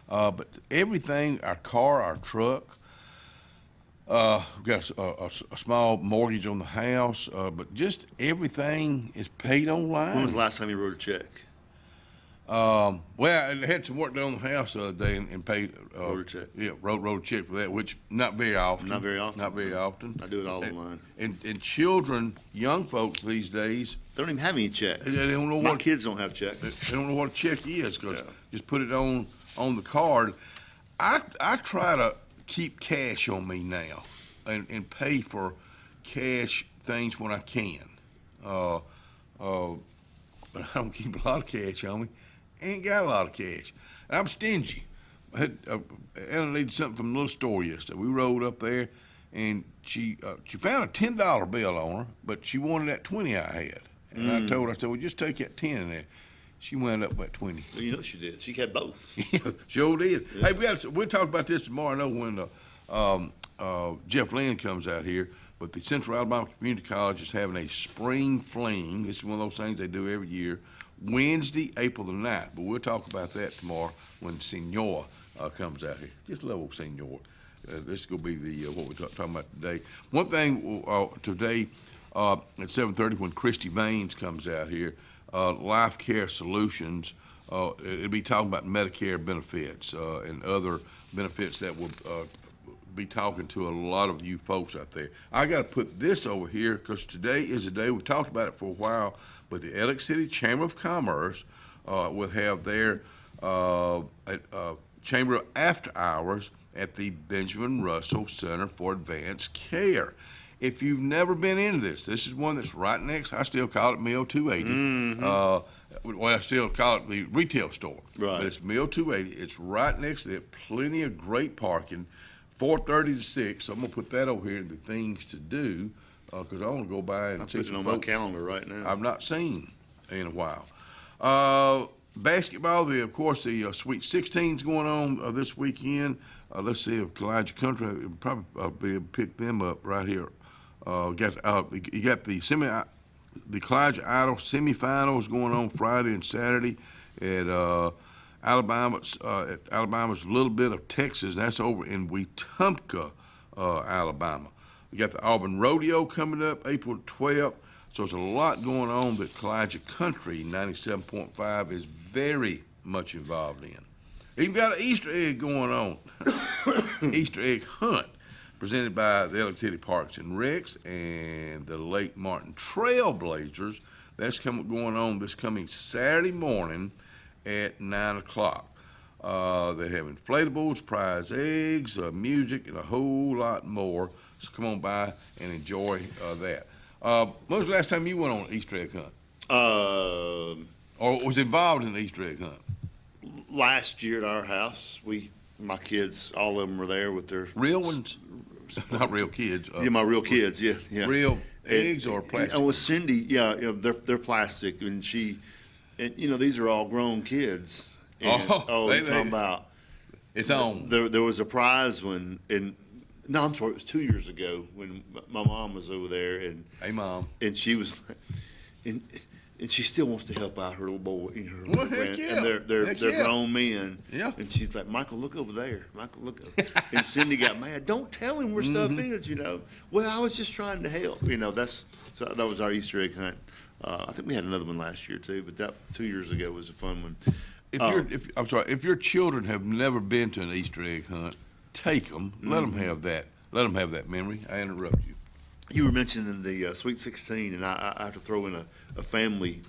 But everything, our car, our truck, We've got a small mortgage on the house, but just everything is paid online. When was the last time you wrote a check? Well, I had some work done on the house the other day and paid. Wrote a check. Yeah, wrote a check for that, which not very often. Not very often. Not very often. I do it all online. And children, young folks these days, they don't even have any checks. They don't know My kids don't have checks. They don't know what a check is because just put it on the card. I try to keep cash on me now and pay for cash things when I can. But I don't keep a lot of cash on me. Ain't got a lot of cash. And I'm stingy. Ellen needed something from the little store yesterday. We rode up there, and she found a $10 bill on her, but she wanted that 20 I had. And I told her, well, just take that 10 in there. She wound up at 20. Well, you know she did. She had both. Yeah, sure did. Yeah. Hey, we'll talk about this tomorrow. I know when Jeff Lynn comes out here, but the Central Alabama Community College is having a spring fling. This is one of those things they do every year. Wednesday, April the 9th. But we'll talk about that tomorrow when Senor comes out here. Just a little Senor. This is going to be the what we're talking about today. One thing today at 7:30 when Christy Baines comes out here, Life Care Solutions, it'll be talking about Medicare benefits and other benefits that will be talking to a lot of you folks out there. I got to put this over here because today is the day, we talked about it for a while, but the Alex City Chamber of Commerce will have their Chamber of After Hours at the Benjamin Russell Center for Advanced Care. If you've never been into this is one that's right next. I still call it Mill 280. Mm-hmm. Well, I still call it the retail store. Right. But it's Mill 280. It's right next to it. Plenty of great parking. 4:30 to 6. So I'm gonna put that over here. The things to do because I want to go by and I'm see putting some it on folks my calendar right now. I've not seen in a while. Basketball, of course, the Sweet 16 is going on this weekend. Let's see if Kalijah Country will probably be able to pick them up right here. You got the Kalijah Idol semifinals going on Friday and Saturday at Alabama's a little bit of Texas. That's over in Wetumpka, Alabama. We got the Auburn Rodeo coming up April 12th. So there's a lot going on that Kalijah Country 97.5 is very much involved in. Even got an Easter egg going on, Easter egg hunt, presented by the Alex City Parks and Recs and the Lake Martin Trailblazers. That's going on this coming Saturday morning at 9 o'clock. They have inflatables, prize eggs, music, and a whole lot more. So come on by and enjoy that. When was the last time you went on an Easter egg hunt? Or was involved in the Easter egg hunt? Last year at our house, my kids, all of them were there with their real ones. Not real kids. Yeah, my real kids. Yeah. Real eggs or plastic? And with Cindy, they're plastic, and these are all grown kids. And, you're talking about it's on. There was a prize when I'm sorry, it was 2 years ago when my mom was over there, and hey, Mom, and she was, and she still wants to help out her little boy and her little heck yeah. and they're Heck grown men. Yeah. And she's like, Michael, look over there. Michael, look over. And Cindy got mad. Don't tell him where stuff is. Well, I was just trying to help. That was our Easter egg hunt. I think we had another one last year too, but that 2 years ago was a fun one. If your children have never been to an Easter egg hunt, take them. Let them have that. Let them have that memory. I interrupt you. You were mentioning the Sweet 16, and I have to throw in a family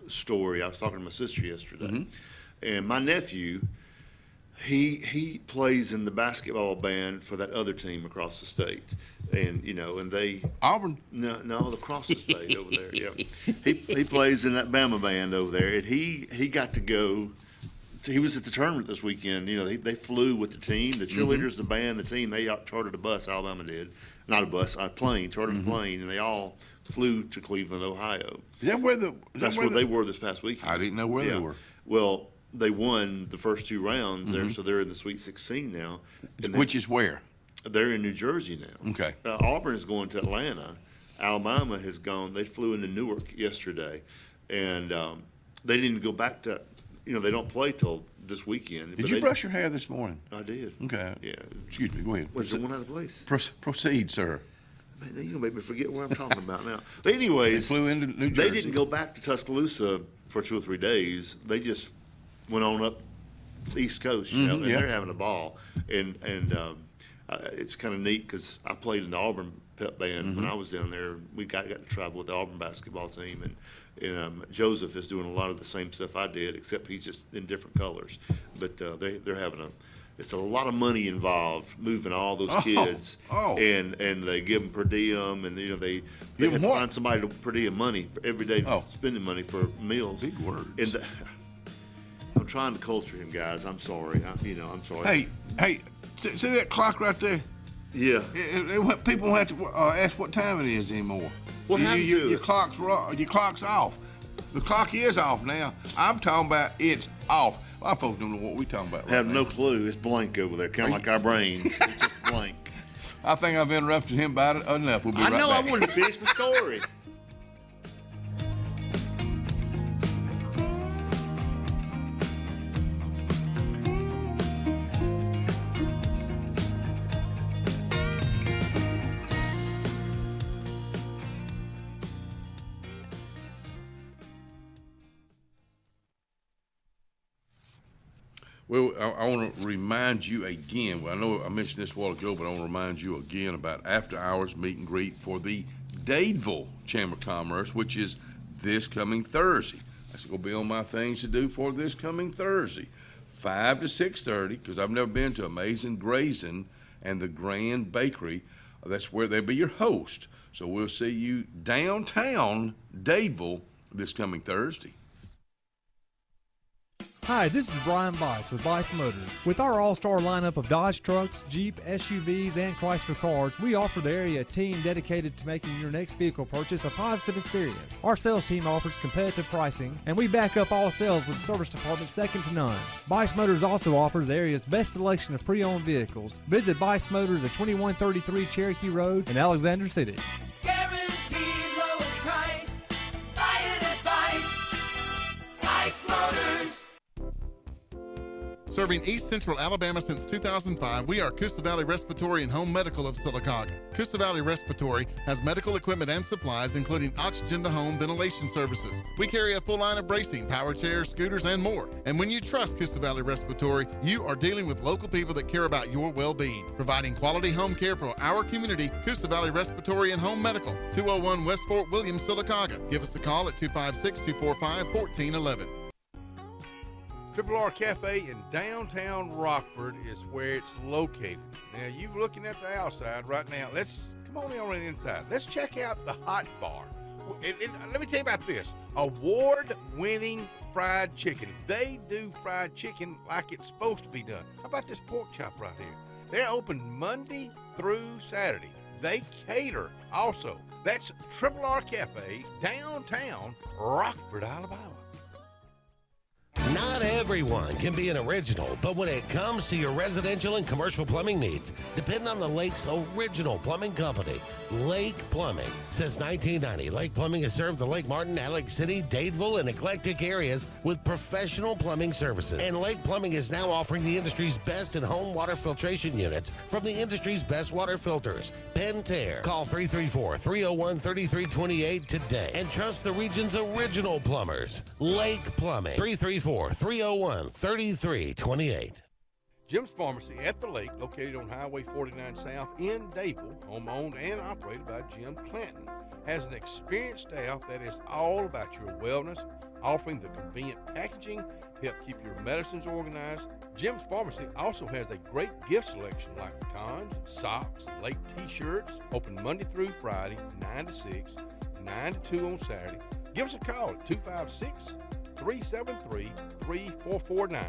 story. I was talking to my sister yesterday, and my nephew, he plays in the basketball band for that other team across the state, and and they Auburn. No, across the state over there. Yeah, he plays in that Bama band over there, and he got to go. He was at the tournament this weekend. They flew with the team, the cheerleaders, the band, the team. They chartered a bus. Alabama did, not a bus, a plane. Chartered a plane, and they all flew to Cleveland, Ohio. Is that where That's where they were this past weekend. I didn't know where they were. Well, they won the first two rounds there, so they're in the Sweet 16 now. Which is where? They're in New Jersey now. Okay. Auburn is going to Atlanta. Alabama has gone. They flew into Newark yesterday, and they didn't go back to. they don't play till this weekend. Did you brush your hair this morning? I did. Okay. Yeah. Excuse me. Go ahead. Was the one out of place? Proceed, sir. Man, you're gonna make me forget what I'm talking about now. But anyways, They flew into New They Jersey. didn't go back to Tuscaloosa for 2 or 3 days. They just went on up the East Coast, and yeah. they're having a ball. And it's kind of neat because I played in the Auburn pep band when I was down there. We got to travel with the Auburn basketball team, and Joseph is doing a lot of the same stuff I did, except he's just in different colors. But they're having it's a lot of money involved moving all those kids, and they give them per diem, and they have to find somebody to per diem money for every day, spending money for meals. Big words. And I'm trying to culture him, guys. I'm sorry. I'm sorry. Hey, see that clock right there? Yeah. People don't have to ask what time it is anymore. What happened to your it? clock's off. The clock is off now. I'm talking about it's off. A lot of folks don't know what we're talking about. I have no clue. It's blank over there, kind of like our brains. It's just blank. I think I've interrupted him about it enough. We'll be right back. I wanted to finish my story. Well, I want to remind you again. Well, I know I mentioned this a while ago, but I want to remind you again about after-hours meet and greet for the Dadeville Chamber of Commerce, which is this coming Thursday. That's going to be on my things to do for this coming Thursday, 5 to 6:30, because I've never been to Amazing Grazing and the Grand Bakery. That's where they'll be your host. So we'll see you downtown Dadeville this coming Thursday. Hi, this is Brian Bice with Bice Motors. With our all-star lineup of Dodge trucks, Jeep, SUVs, and Chrysler cars, we offer the area a team dedicated to making your next vehicle purchase a positive experience. Our sales team offers competitive pricing, and we back up all sales with a service department second to none. Bice Motors also offers the area's best selection of pre-owned vehicles. Visit Bice Motors at 2133 Cherokee Road in Alexander City. Guaranteed lowest price. Buy it at Bice Motors. Serving East Central Alabama since 2005, we are Coosa Valley Respiratory and Home Medical of Sylacauga. Coosa Valley Respiratory has medical equipment and supplies, including oxygen-to-home ventilation services. We carry a full line of bracing, power chairs, scooters, and more. And when you trust Coosa Valley Respiratory, you are dealing with local people that care about your well-being. Providing quality home care for our community, Coosa Valley Respiratory and Home Medical, 201 West Fort William, Sylacauga. Give us a call at 256-245-1411. Triple R Cafe in downtown Rockford is where it's located. Now, you're looking at the outside right now. Come on in on the inside. Let's check out the hot bar. And let me tell you about this. Award-winning fried chicken. They do fried chicken like it's supposed to be done. How about this pork chop right here? They're open Monday through Saturday. They cater also. That's Triple R Cafe, downtown Rockford, Alabama. Not everyone can be an original, but when it comes to your residential and commercial plumbing needs, depend on the Lake's original plumbing company, Lake Plumbing. Since 1990, Lake Plumbing has served the Lake Martin, Alex City, Dadeville, and eclectic areas with professional plumbing services. And Lake Plumbing is now offering the industry's best in-home water filtration units from the industry's best water filters, Pentair. Call 334-301-3328 today and trust the region's original plumbers, Lake Plumbing. 334-301-3328. Jim's Pharmacy at the Lake, located on Highway 49 South in Dadeville, home-owned and operated by Jim Clanton, has an experienced staff that is all about your wellness, offering the convenient packaging to help keep your medicines organized. Jim's Pharmacy also has a great gift selection like pecans, socks, Lake t-shirts, open Monday through Friday, 9 to 6, 9 to 2 on Saturday. Give us a call at 256-373-3449.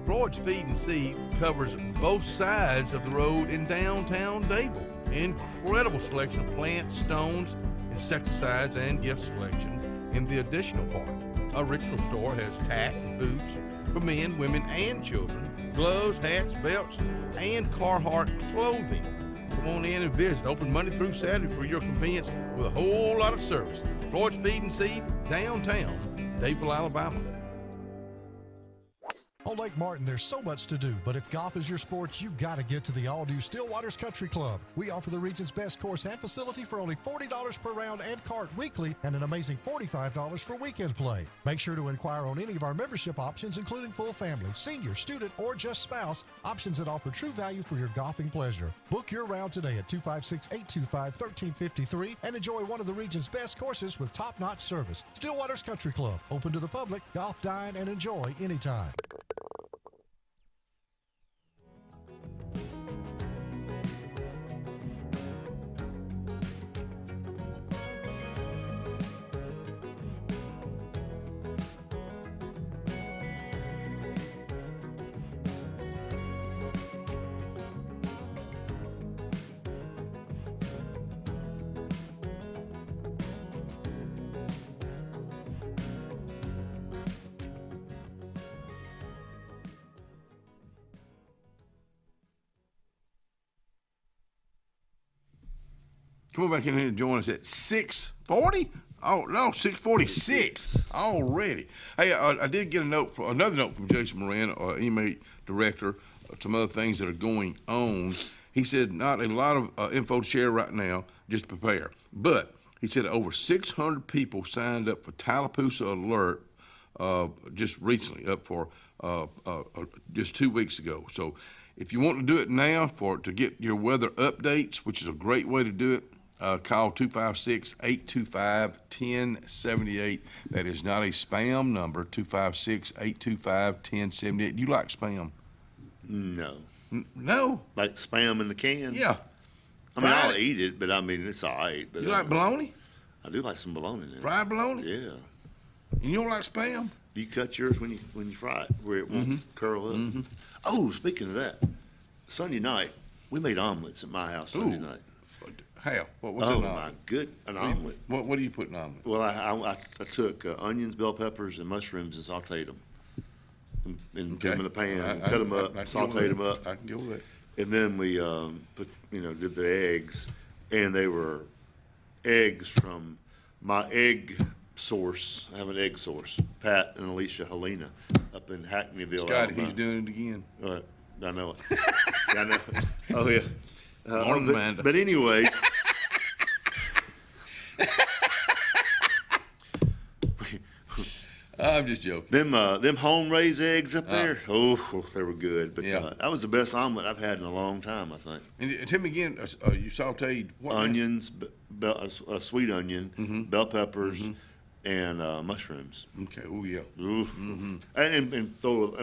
Porch Feed and Seed covers both sides of the road in downtown Dadeville. Incredible selection of plants, stones, insecticides, and gift selection in the additional part. Original store has tack and boots for men, women, and children, gloves, hats, belts, and Carhartt clothing. Come on in and visit. Open Monday through Saturday for your convenience with a whole lot of service. Porch Feed and Seed, downtown Dadeville, Alabama. On Lake Martin, there's so much to do, but if golf is your sport, you got to get to the all-new Stillwaters Country Club. We offer the region's best course and facility for only $40 per round and cart weekly, and an amazing $45 for weekend play. Make sure to inquire on any of our membership options, including full family, senior, student, or just spouse, options that offer true value for your golfing pleasure. Book your round today at 256-825-1353 and enjoy one of the region's best courses with top-notch service. Stillwaters Country Club, open to the public, golf, dine, and enjoy anytime. Come on back in here and join us at 6:40. Oh no, 6:46 already. Hey, I did get another note from Jason Moran, EMA director. Some other things that are going on. He said not a lot of info to share right now, just to prepare. But he said over 600 people signed up for Tallapoosa Alert just recently, up for just 2 weeks ago. So if you want to do it now to get your weather updates, which is a great way to do it, call 256-825-1078. That is not a spam number, 256-825-1078. You like spam? No. No? Like spam in the can? Yeah. I mean, I'll eat it, but I mean, it's all right. But you like bologna? I do like some bologna in there. Fried bologna? Yeah. And you don't like spam? You cut yours when you fry it, where it won't curl up. Mm-hmm. Oh, speaking of that, Sunday night, we made omelets at my house Sunday night. How? What was it? Oh, my good, an omelet. What do you put in an omelet? Well, I took onions, bell peppers, and mushrooms and sauteed them. And put them in a pan, cut them up, sauteed them up. I can go with that. And then we did the eggs, and they were eggs from my egg source. I have an egg source, Pat and Alicia Helena, up in Hackneyville, Scotty, Alabama. he's doing it again. I know it. Yeah, I know it. Oh, yeah. But anyway, I'm just joking. Them home raised eggs up there, they were good. But that was the best omelet I've had in a long time, I think. And tell me again, you sauteed what? Onions, a sweet onion, bell peppers, and mushrooms. Okay. Oh yeah. And throw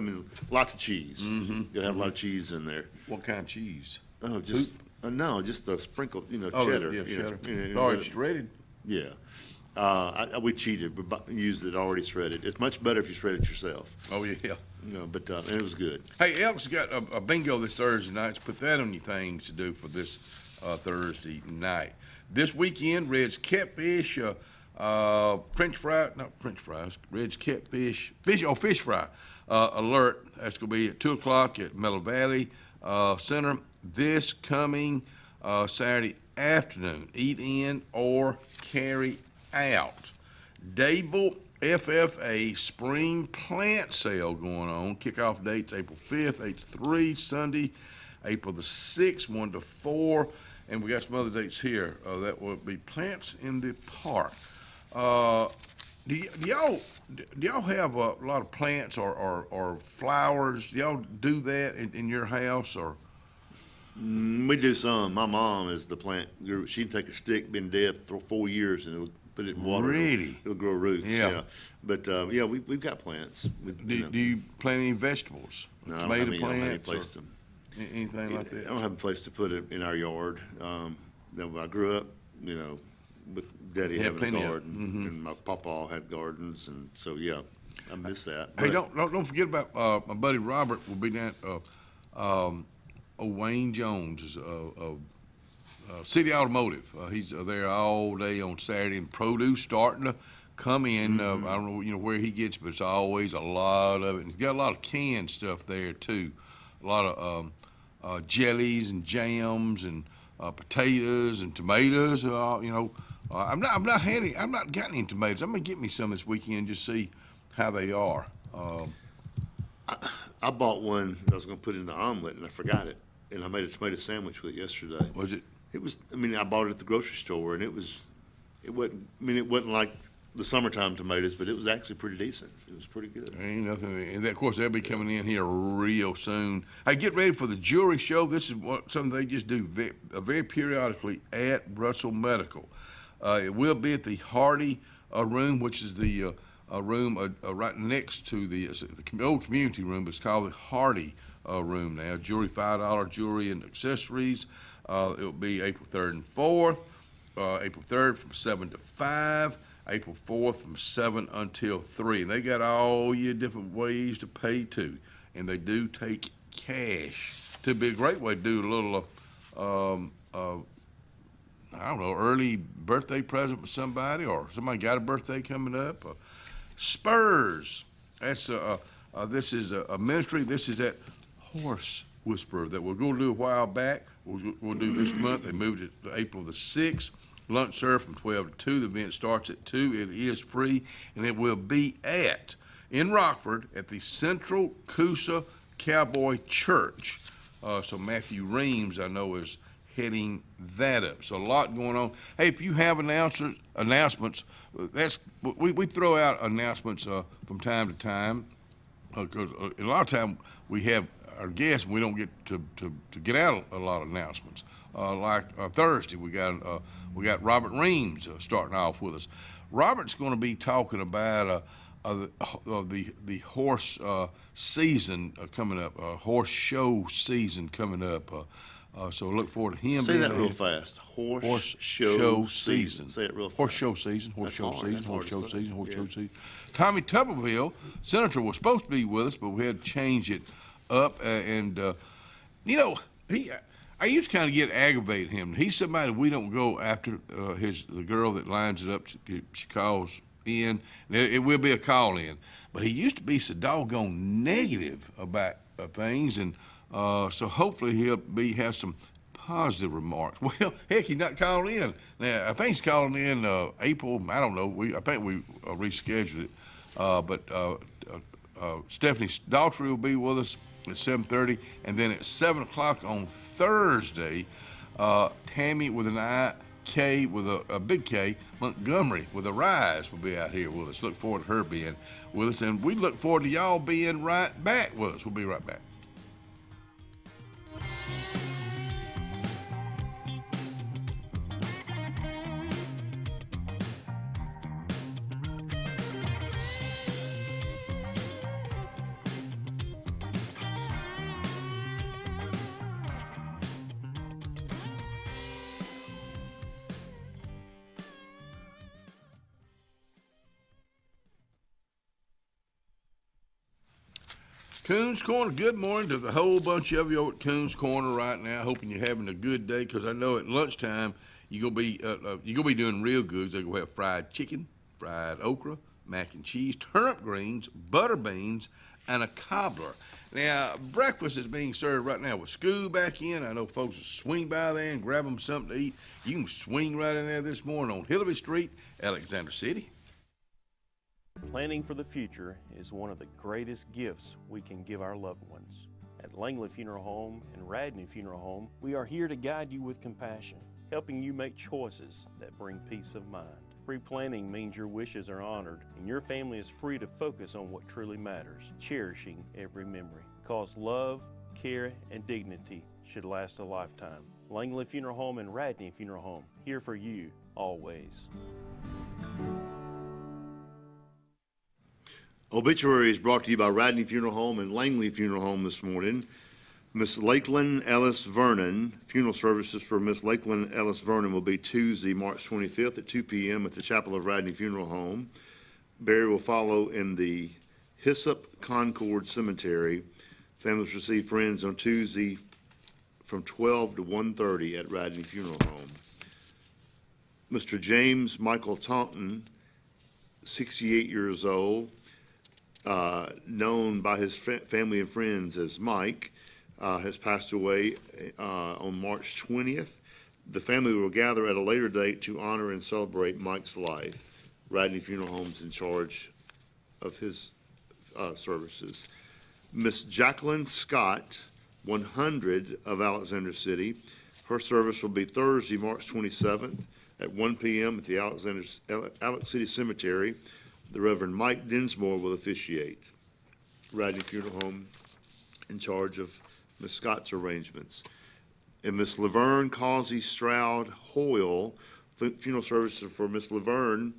lots of cheese. You'll have a lot of cheese in there. What kind of cheese? Oh, just no, just a sprinkle, cheddar. Yeah, cheddar. Already shredded. Yeah. We cheated. We used it already shredded. It's much better if you shred it yourself. Oh yeah. But and it was good. Hey, Elk's got a bingo this Thursday night. So put that on your things to do for this Thursday night. This weekend, Red's Catfish, French fries, Red's Catfish, fish fry alert. That's going to be at 2 o'clock at Mellow Valley Center this coming Saturday afternoon. Eat in or carry out. Dadeville FFA Spring Plant Sale going on. Kickoff dates April 5th, 8 to 3, Sunday, April the 6th, 1 to 4. And we got some other dates here. That will be Plants in the Park. Do y'all have a lot of plants or flowers? Do y'all do that in your house or? We do some. My mom is the plant. She'd take a stick, been dead for 4 years, and it'll put it in water. Really? It'll grow roots. Yeah. But we've got plants. Do you plant any vegetables? No, Tomato I don't have any plants? place to. Anything like that? I don't have a place to put it in our yard. When I grew up, with Daddy having a garden, and my papa had gardens, and so I miss that. Hey, don't forget about my buddy Robert. Will be down. Wayne Jones is City Automotive. He's there all day on Saturday, and produce starting to come in. I don't know where he gets, but it's always a lot of it. And he's got a lot of canned stuff there too. A lot of jellies and jams and potatoes and tomatoes. I'm not gotten any tomatoes. I'm gonna get me some this weekend and just see how they are. I bought one that I was gonna put in the omelet and I forgot it, and I made a tomato sandwich with it yesterday. Was it? It was. I mean, I bought it at the grocery store, and it wasn't. I mean, it wasn't like the summertime tomatoes, but it was actually pretty decent. It was pretty good. Ain't nothing. And of course, they'll be coming in here real soon. Hey, get ready for the jewelry show. This is something they just do very periodically at Russell Medical. It will be at the Hardy room, which is the room right next to the old community room, but it's called the Hardy room now. Jewelry, $5 jewelry and accessories. It will be April 3rd and 4th. April 3rd from 7 to 5. April 4th from 7 until 3. And they got all your different ways to pay too. And they do take cash. To be a great way to do a little, I don't know, early birthday present for somebody, or somebody got a birthday coming up. Spurs. That's this is a ministry. This is that Horse Whisperer that we're going to do a while back. We'll do this month. They moved it to April the 6th. Lunch served from 12 to 2. The event starts at 2. It is free, and it will be in Rockford at the Central Coosa Cowboy Church. So Matthew Reams, I know, is heading that up. So a lot going on. Hey, if you have announcements, we throw out announcements from time to time, because a lot of time we have our guests and we don't get to get out a lot of announcements. Like Thursday, we got Robert Reams starting off with us. Robert's going to be talking about the horse season coming up, horse show season coming up. So look forward to him. Say that real fast. Horse show season. Say it real fast. Horse show season. Horse show season. Horse show season. Horse show season. Tommy Tuberville, Senator, was supposed to be with us, but we had to change it up. I used to kind of get aggravated at him. He's somebody we don't go after. The girl that lines it up, she calls in. It will be a call in, but he used to be so doggone negative about things, and so hopefully he'll have some positive remarks. Well, heck, he's not calling in now. I think he's calling in April. I don't know. I think we rescheduled it, but Stephanie Daughtry will be with us at 7:30, and then at 7 o'clock on Thursday, Tammy with an I-K, with a big K, Montgomery with a rise will be out here with us. Look forward to her being with us, and we look forward to y'all being right back with us. We'll be right back. Coons Corner, good morning to the whole bunch of you over at Coons Corner right now. Hoping you're having a good day, because I know at lunchtime you're gonna be doing real good. They're gonna have fried chicken, fried okra, mac and cheese, turnip greens, butter beans, and a cobbler. Now, breakfast is being served right now with school back in. I know folks will swing by there and grab them something to eat. You can swing right in there this morning on Hillary Street, Alexander City. Planning for the future is one of the greatest gifts we can give our loved ones. At Langley Funeral Home and Radney Funeral Home, we are here to guide you with compassion, helping you make choices that bring peace of mind. Pre-planning means your wishes are honored and your family is free to focus on what truly matters, cherishing every memory. Because love, care, and dignity should last a lifetime. Langley Funeral Home and Radney Funeral Home, here for you always. Obituary is brought to you by Radney Funeral Home and Langley Funeral Home this morning. Miss Lakeland Ellis Vernon, funeral services for Miss Lakeland Ellis Vernon will be Tuesday, March 25th at 2 p.m. at the Chapel of Radney Funeral Home. Burial will follow in the Hyssop Concord Cemetery. Families receive friends on Tuesday from 12 to 1:30 at Radney Funeral Home. Mr. James Michael Taunton, 68 years old, known by his family and friends as Mike, has passed away on March 20th. The family will gather at a later date to honor and celebrate Mike's life. Radney Funeral Home's in charge of his services. Miss Jacqueline Scott, 100 of Alexander City. Her service will be Thursday, March 27th at 1 p.m. at the Alex City Cemetery. The Reverend Mike Dinsmore will officiate. Radney Funeral Home in charge of Miss Scott's arrangements. And Miss Laverne Causey Stroud Hoyle, funeral services for Miss Laverne,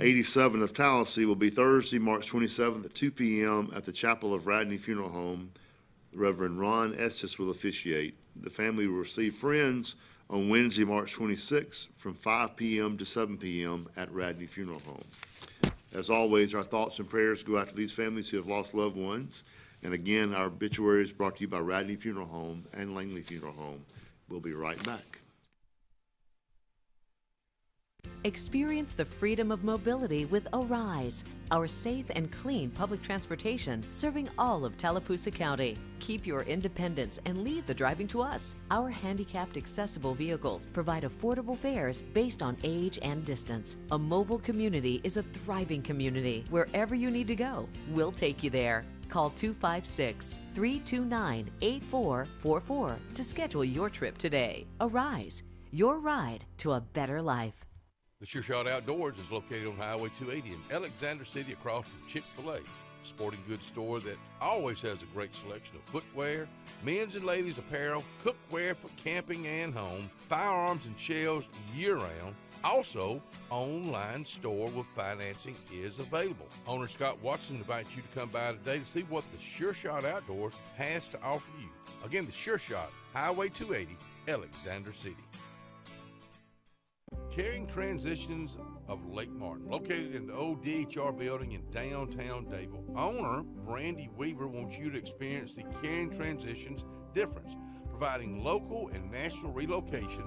87 of Tallahassee, will be Thursday, March 27th at 2 p.m. at the Chapel of Radney Funeral Home. The Reverend Ron Estes will officiate. The family will receive friends on Wednesday, March 26th from 5 p.m. to 7 p.m. at Radney Funeral Home. As always, our thoughts and prayers go out to these families who have lost loved ones. And again, our obituary is brought to you by Radney Funeral Home and Langley Funeral Home. We'll be right back. Experience the freedom of mobility with Arise, our safe and clean public transportation serving all of Tallapoosa County. Keep your independence and leave the driving to us. Our handicapped accessible vehicles provide affordable fares based on age and distance. A mobile community is a thriving community. Wherever you need to go, we'll take you there. Call 256-329-8444 to schedule your trip today. Arise, your ride to a better life. The Sure Shot Outdoors is located on Highway 280 in Alexander City across from Chick-fil-A. Sporting goods store that always has a great selection of footwear, men's and ladies apparel, cookware for camping and home, firearms and shells year-round. Also, online store with financing is available. Owner Scott Watson invites you to come by today to see what the Sure Shot Outdoors has to offer you. Again, the Sure Shot, Highway 280, Alexander City. Caring Transitions of Lake Martin, located in the old DHR building in downtown Dable. Owner Randy Weaver wants you to experience the Caring Transitions difference, providing local and national relocation,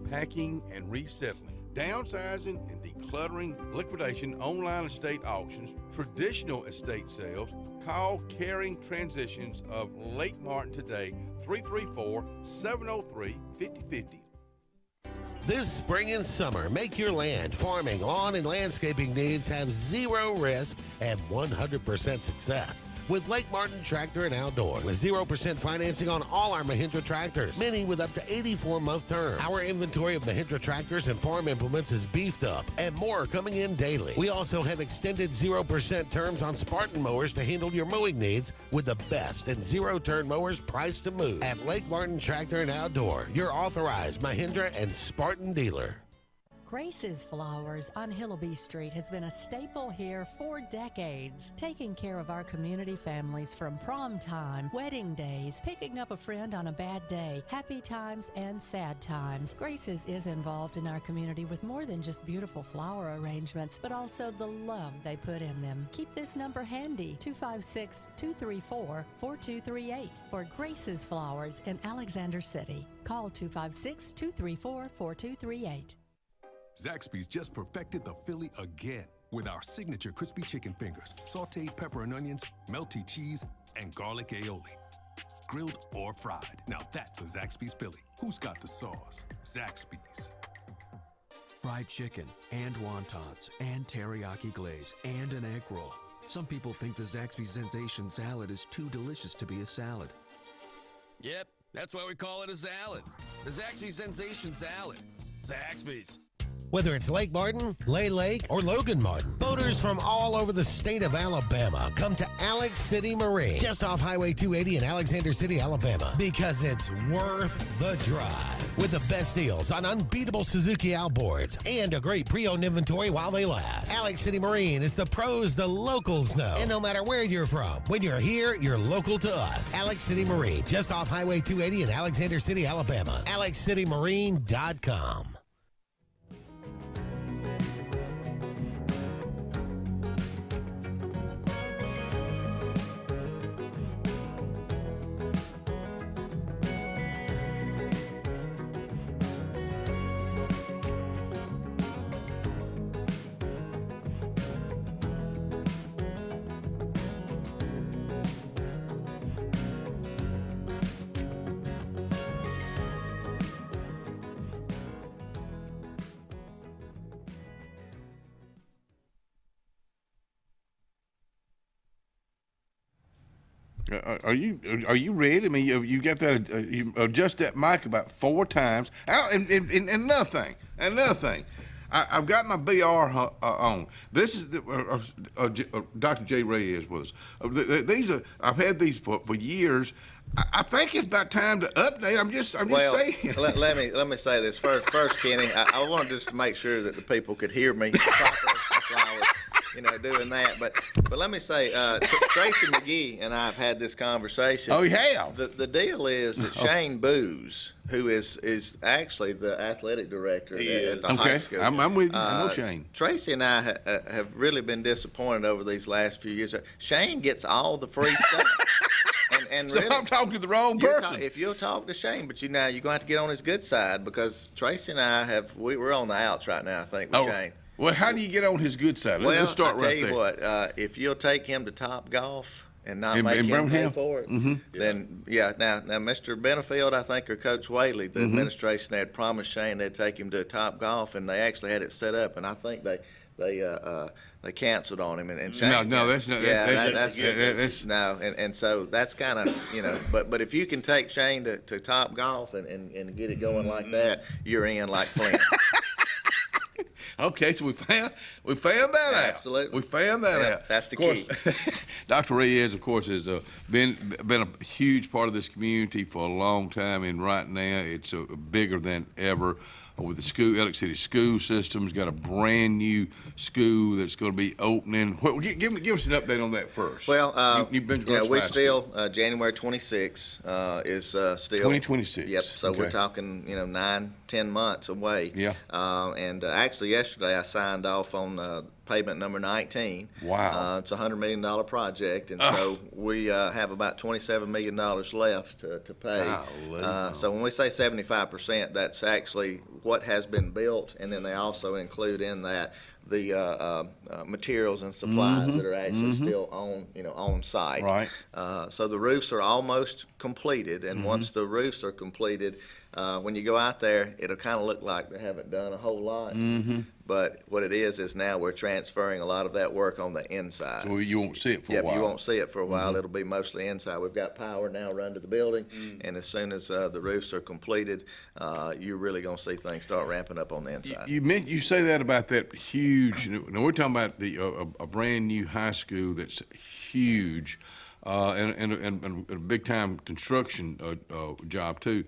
packing and resettling, downsizing and decluttering, liquidation, online estate auctions, traditional estate sales. Call Caring Transitions of Lake Martin today, 334-703-5050. This spring and summer, make your land, farming, lawn, and landscaping needs have zero risk and 100% success with Lake Martin Tractor and Outdoor. With 0% financing on all our Mahindra tractors, many with up to 84-month terms. Our inventory of Mahindra tractors and farm implements is beefed up, and more are coming in daily. We also have extended 0% terms on Spartan mowers to handle your mowing needs with the best and zero-turn mowers priced to move. At Lake Martin Tractor and Outdoor, your authorized Mahindra and Spartan dealer. Grace's Flowers on Hillaby Street has been a staple here for decades, taking care of our community families from prom time, wedding days, picking up a friend on a bad day, happy times and sad times. Grace's is involved in our community with more than just beautiful flower arrangements, but also the love they put in them. Keep this number handy, 256-234-4238 for Grace's Flowers in Alexander City. Call 256-234-4238. Zaxby's just perfected the Philly again with our signature crispy chicken fingers, sauteed pepper and onions, melty cheese, and garlic aioli. Grilled or fried. Now that's a Zaxby's Philly. Who's got the sauce? Zaxby's. Fried chicken and wontons and teriyaki glaze and an egg roll. Some people think the Zaxby's Sensation Salad is too delicious to be a salad. Yep, that's why we call it a salad. The Zaxby's Sensation Salad. Zaxby's. Whether it's Lake Martin, Lay Lake, or Logan Martin, boaters from all over the state of Alabama come to Alex City Marine, just off Highway 280 in Alexander City, Alabama, because it's worth the drive. With the best deals on unbeatable Suzuki outboards and a great pre-owned inventory while they last. Alex City Marine is the pros the locals know. And no matter where you're from, when you're here, you're local to us. Alex City Marine, just off Highway 280 in Alexander City, Alabama. AlexCityMarine.com. Are you ready? I mean, you got that. You adjust that mic about 4 times. And another thing. I've got my BR on. This is Dr. J. Ray is with us. These are I've had these for years. I think it's about time to update. I'm just saying. let me say this first, Kenny. I wanted just to make sure that the people could hear me properly. That's why I was, doing that. But let me say, Tracy McGee and I have had this conversation. Oh, yeah. The deal is that Shane Booz, who is actually the athletic director at the high school. I'm with you. I know Shane. Tracy and I have really been disappointed over these last few years. Shane gets all the free stuff. And so really, I'm talking to the wrong person. If you'll talk to Shane, but you're going to have to get on his good side, because Tracy and I we're on the outs right now, I think, with Shane. Well, how do you get on his good side? Let's start right there. I'll tell you what, if you'll take him to Top Golf and not make him pay for it, then, now Mr. Benefield, I think, or Coach Whaley, the administration, they had promised Shane they'd take him to Top Golf, and they actually had it set up, and I think they canceled on him, and Shane, no, that's not. That's no, and so that's kind of but if you can take Shane to Top Golf and get it going like that, you're in like Flint. Okay, so we found that out. Absolutely, we found that out. That's the key. Dr. Reyes, of course, has been a huge part of this community for a long time, and right now it's bigger than ever. With the school, Alex City school system's got a brand new school that's going to be opening. Give us an update on that first. Well, we still January 26 is still 2026. Yep. So we're talking 9-10 months away. Yeah. And actually yesterday I signed off on payment number 19. Wow. It's a $100 million project, and so we have about $27 million left to pay. So when we say 75%, that's actually what has been built, and then they also include in that the materials and supplies that are actually still on site. Right. So the roofs are almost completed, and once the roofs are completed, when you go out there, it'll kind of look like they haven't done a whole lot. But what it is now we're transferring a lot of that work on the inside. So you won't see it for a while. You won't see it for a while. It'll be mostly inside. We've got power now run to the building, and as soon as the roofs are completed, you're really going to see things start ramping up on the inside. You say that about that huge. Now we're talking about a brand new high school that's huge, and a big time construction job too.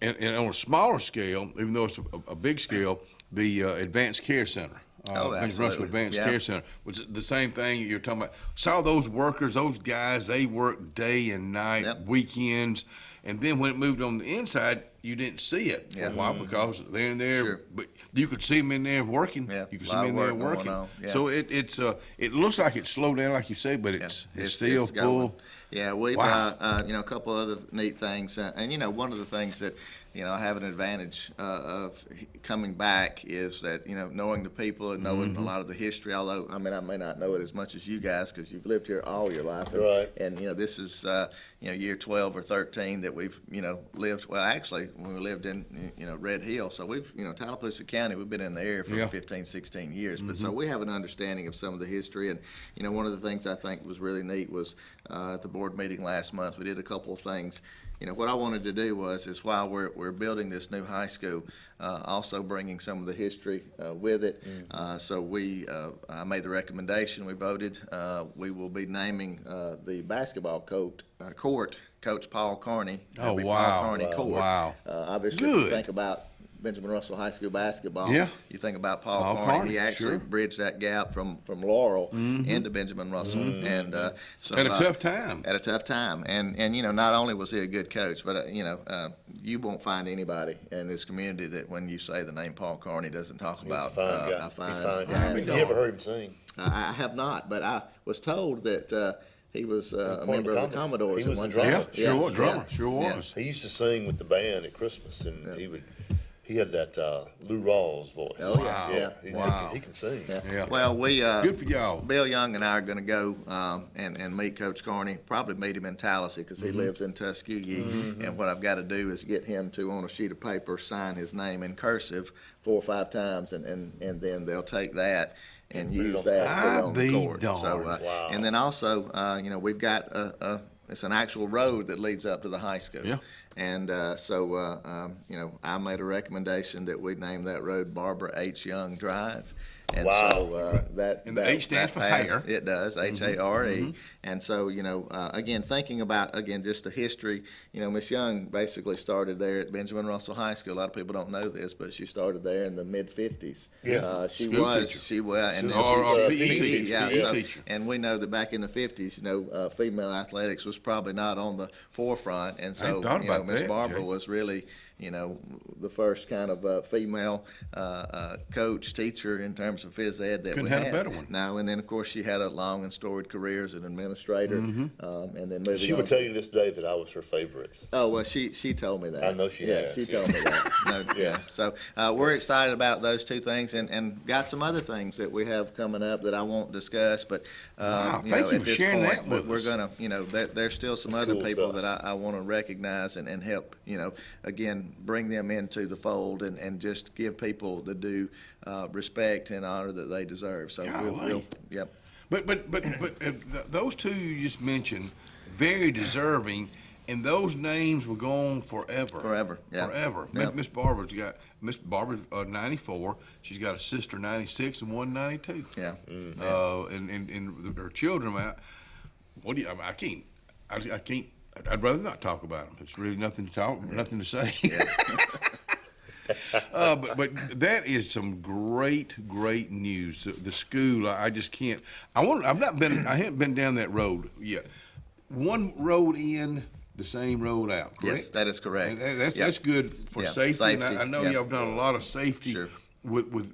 And on a smaller scale, even though it's a big scale, the Advanced Care Center, Russell Advanced Care Center, which is the same thing you're talking about. Saw those workers, those guys, they work day and night, weekends, and then when it moved on the inside, you didn't see it for a while because they're in there. Sure. But you could see them in there working. You could see them in there working. So it looks like it's slowed down, like you say, but it's still full. Yeah, we've a couple other neat things, and one of the things that I have an advantage of coming back is that knowing the people and knowing a lot of the history. Although I may not know it as much as you guys because you've lived here all your life, and this is year 12 or 13 that we've lived. Well, actually, when we lived in Red Hill, so we've Tallapoosa County, we've been in the area for 15, 16 years, but so we have an understanding of some of the history. And one of the things I think was really neat was at the board meeting last month, we did a couple of things. What I wanted to do is while we're building this new high school, also bringing some of the history with it. So I made the recommendation. We voted. We will be naming the basketball court Coach Paul Carney. Oh, wow. Paul Carney Court. Wow. Obviously, if you think about Benjamin Russell High School basketball. You think about Paul Carney. He actually bridged that gap from Laurel into Benjamin Russell, and so at a tough time. At a tough time, and not only was he a good coach, but you won't find anybody in this community that when you say the name Paul Carney doesn't talk about a fine guy. Have you ever heard him sing? I have not, but I was told that. He was a member of the Commodores. He was a drummer. Sure was. He used to sing with the band at Christmas, and he had that Lou Rawls voice. Oh, yeah. He can sing. Yeah. Well, good for y'all. Bill Young and I are going to go and meet Coach Carney, probably meet him in Tallahassee because he lives in Tuskegee. And what I've got to do is get him to, on a sheet of paper, sign his name in cursive 4 or 5 times, and then they'll take that and use that on the court. So, and then also, we've got a it's an actual road that leads up to the high school. Yeah. And you know, I made a recommendation that we name that road Barbara H. Young Drive. And so And the H stands for hair. It does, H-A-R-E. And so, you know, again, thinking about, again, just the history, you know, Miss Young basically started there at Benjamin Russell High School. A lot of people don't know this, but she started there in the mid-'50s. Yeah. She School was, teacher. she was, and then Or she PE teacher. yeah, PE so, teacher. and we know that back in the 50s, you know, female athletics was probably not on the forefront. And I so, hadn't thought you know, about Miss that, Barbara Jay. was really, you know, the first kind of female coach, teacher in terms of phys ed that Couldn't we have had. a better one. No, and then of course she had a long and storied career as an administrator, and then moving She on. would tell you this day that I was her favorite. Oh well, she told me that. I know she yeah, has. she told me that. No, yeah. So we're excited about those two things, and got some other things that we have coming up that I won't discuss. But Wow, you thank know, you at for this sharing point, that with we're us. gonna, you know, there's still some That's other cool people stuff. that I want to recognize and help, you know, again bring them into the fold and just give people the due respect and honor that they deserve. So we'll yep. But those two you just mentioned, very deserving, and those names will go on forever. Forever, yeah. Forever. Yep. Miss Barbara's 94. She's got a sister 96 and one 92. Yeah. And her children. What do you? I can't. I'd rather not talk about them. It's really nothing to say. Yeah. But that is some great news. The school, I just can't. I haven't been down that road yet. One road in, the same road out. Correct? Yes, that is correct. And that's Yep. that's good for Yeah, safety. And I know Yep. y'all have done a lot of safety Sure. with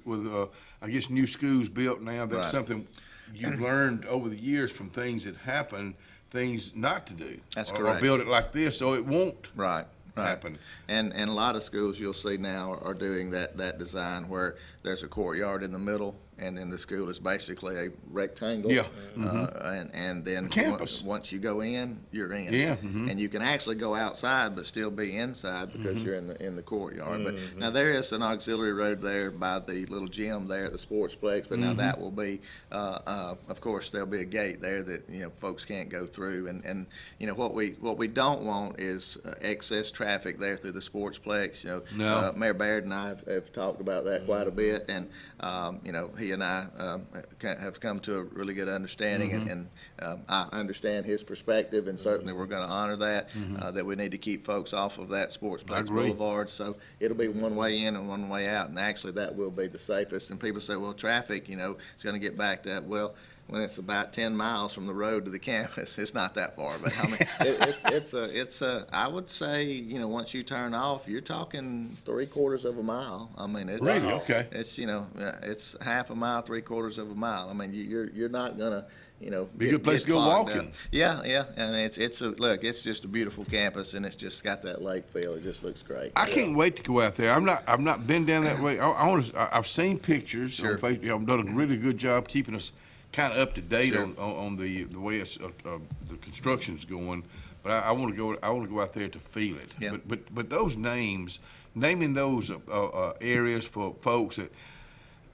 I guess new schools built now. That's Right. something you've learned over the years from things that happen, things not to do. That's Or correct. build it like this so it won't Right. happen. And a lot of schools you'll see now are doing that design where there's a courtyard in the middle, and then the school is basically a rectangle. Yeah. And then Campus. once you go in, you're in. Yeah. And you can actually go outside but still be inside because you're in the courtyard. But now there is an auxiliary road there by the little gym there at the Sportsplex. But now that will be, of course, there'll be a gate there that folks can't go through. And what we don't want is excess traffic there through the Sportsplex. No. Mayor Baird and I have talked about that quite a bit, and he and I have come to a really good understanding, and I understand his perspective, and certainly we're going to honor that. That we need to keep folks off of that Sportsplex Boulevard, so it'll be one way in and one way out, and actually that will be the safest. And people say, well, traffic, it's going to get backed up. Well, when it's about 10 miles from the road to the campus, it's not that far. But I mean, I would say, once you turn off, you're talking 3/4 of a mile. I mean, it's Really? Okay. It's it's half a mile, 3/4 of a mile. I mean, you're not gonna. Be a good place to go clogged walking. up. Yeah. I mean, it's just a beautiful campus, and it's just got that lake feel. It just looks great. I can't wait to go out there. I've not been down that way. I've seen pictures on Facebook. I've done a really good job keeping us kind of up to date on the way it's the construction's going. But I want to go out there to feel it. Yeah. But those naming those areas for folks that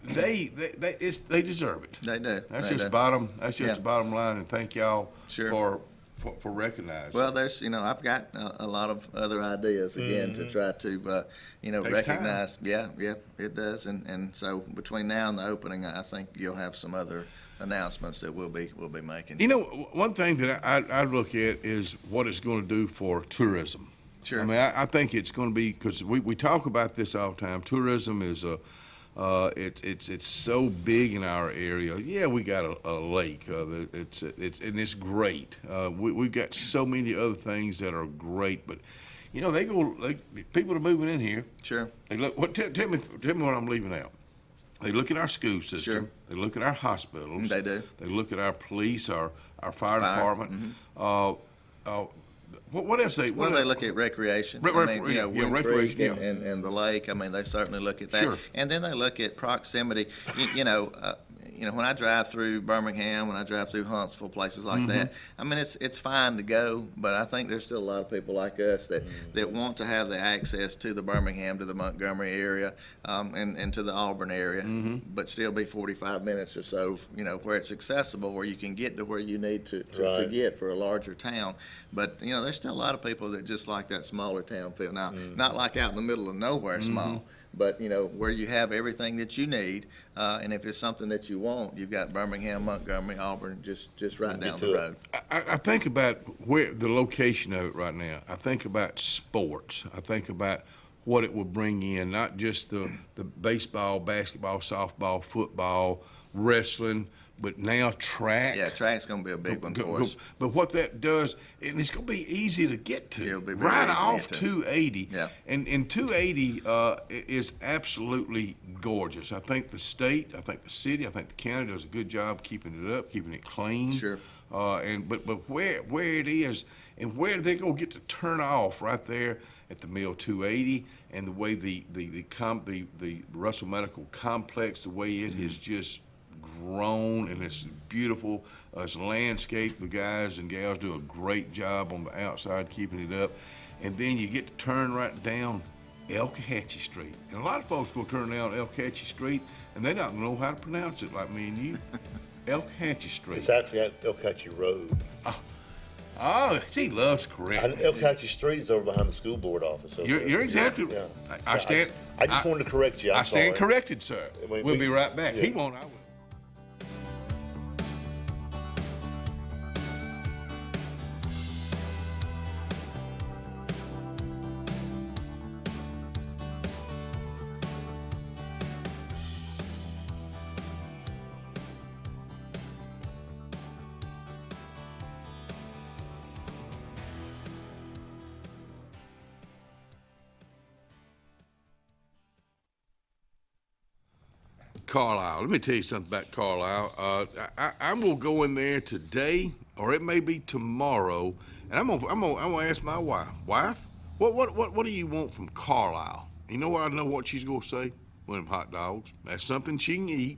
they deserve it. They do. That's They just do. the bottom line. And thank y'all for recognizing. Well, there's, I've got a lot of other ideas again to try to, recognize. Yeah, it does. And so between now and the opening, I think you'll have some other announcements that we'll be making. One thing that I look at is what it's going to do for tourism. Sure. I mean, I think it's going to be, because we talk about this all the time. Tourism is it's so big in our area. Yeah, we got a lake. It's great. We've got so many other things that are great, but people are moving in here. Sure. They look. Tell me what I'm leaving out. They look at our school system. Sure. They look at our hospitals. They do. They look at our police, our fire department. What else? They look at recreation. Wind recreation, Creek and the lake. I mean, they certainly look at that. Sure. And then they look at proximity. when I drive through Birmingham, when I drive through Huntsville, places like that, I mean, it's fine to go, but I think there's still a lot of people like us that want to have the access to the Birmingham, to the Montgomery area, and to the Auburn area, but still be 45 minutes or so, where it's accessible, where you can get to where you need to get for a larger town. But, there's still a lot of people that just like that smaller town feel. Now, not like out in the middle of nowhere small, but, where you have everything that you need, and if it's something that you want, you've got Birmingham, Montgomery, Auburn, just right down the road. I think about where the location of it right now. I think about sports. I think about what it will bring in, not just the baseball, basketball, softball, football, wrestling, but now track. Yeah, track's going to be a big one for us. But what that does, and it's going to be easy to get to. It'll be right easy off to. 280. Yeah. And 280 is absolutely gorgeous. I think the state, I think the city, I think the county does a good job keeping it up, keeping it clean. Sure. But where it is and where they're going to get to turn off right there at the Mill 280, and the way the Russell Medical Complex, the way it has just grown, and it's beautiful. It's landscape. The guys and gals do a great job on the outside keeping it up. And then you get to turn right down Elkahatchee Street. And a lot of folks will turn down Elkahatchee Street, and they don't know how to pronounce it like me and you. Elkahatchee Street. It's actually at Elkahatchee Road. Oh, he loves correct. Elkahatchee Street is over behind the school board office. You're exactly. Yeah. I stand. I just wanted to correct you. I stand corrected, sir. We'll be right back. Yeah. He won't. I will. Carlisle. Let me tell you something about Carlisle. I'm gonna go in there today, or it may be tomorrow, and I'm gonna ask my wife. Wife, what do you want from Carlisle? You know what? I know what she's gonna say. One of them hot dogs. That's something she can eat.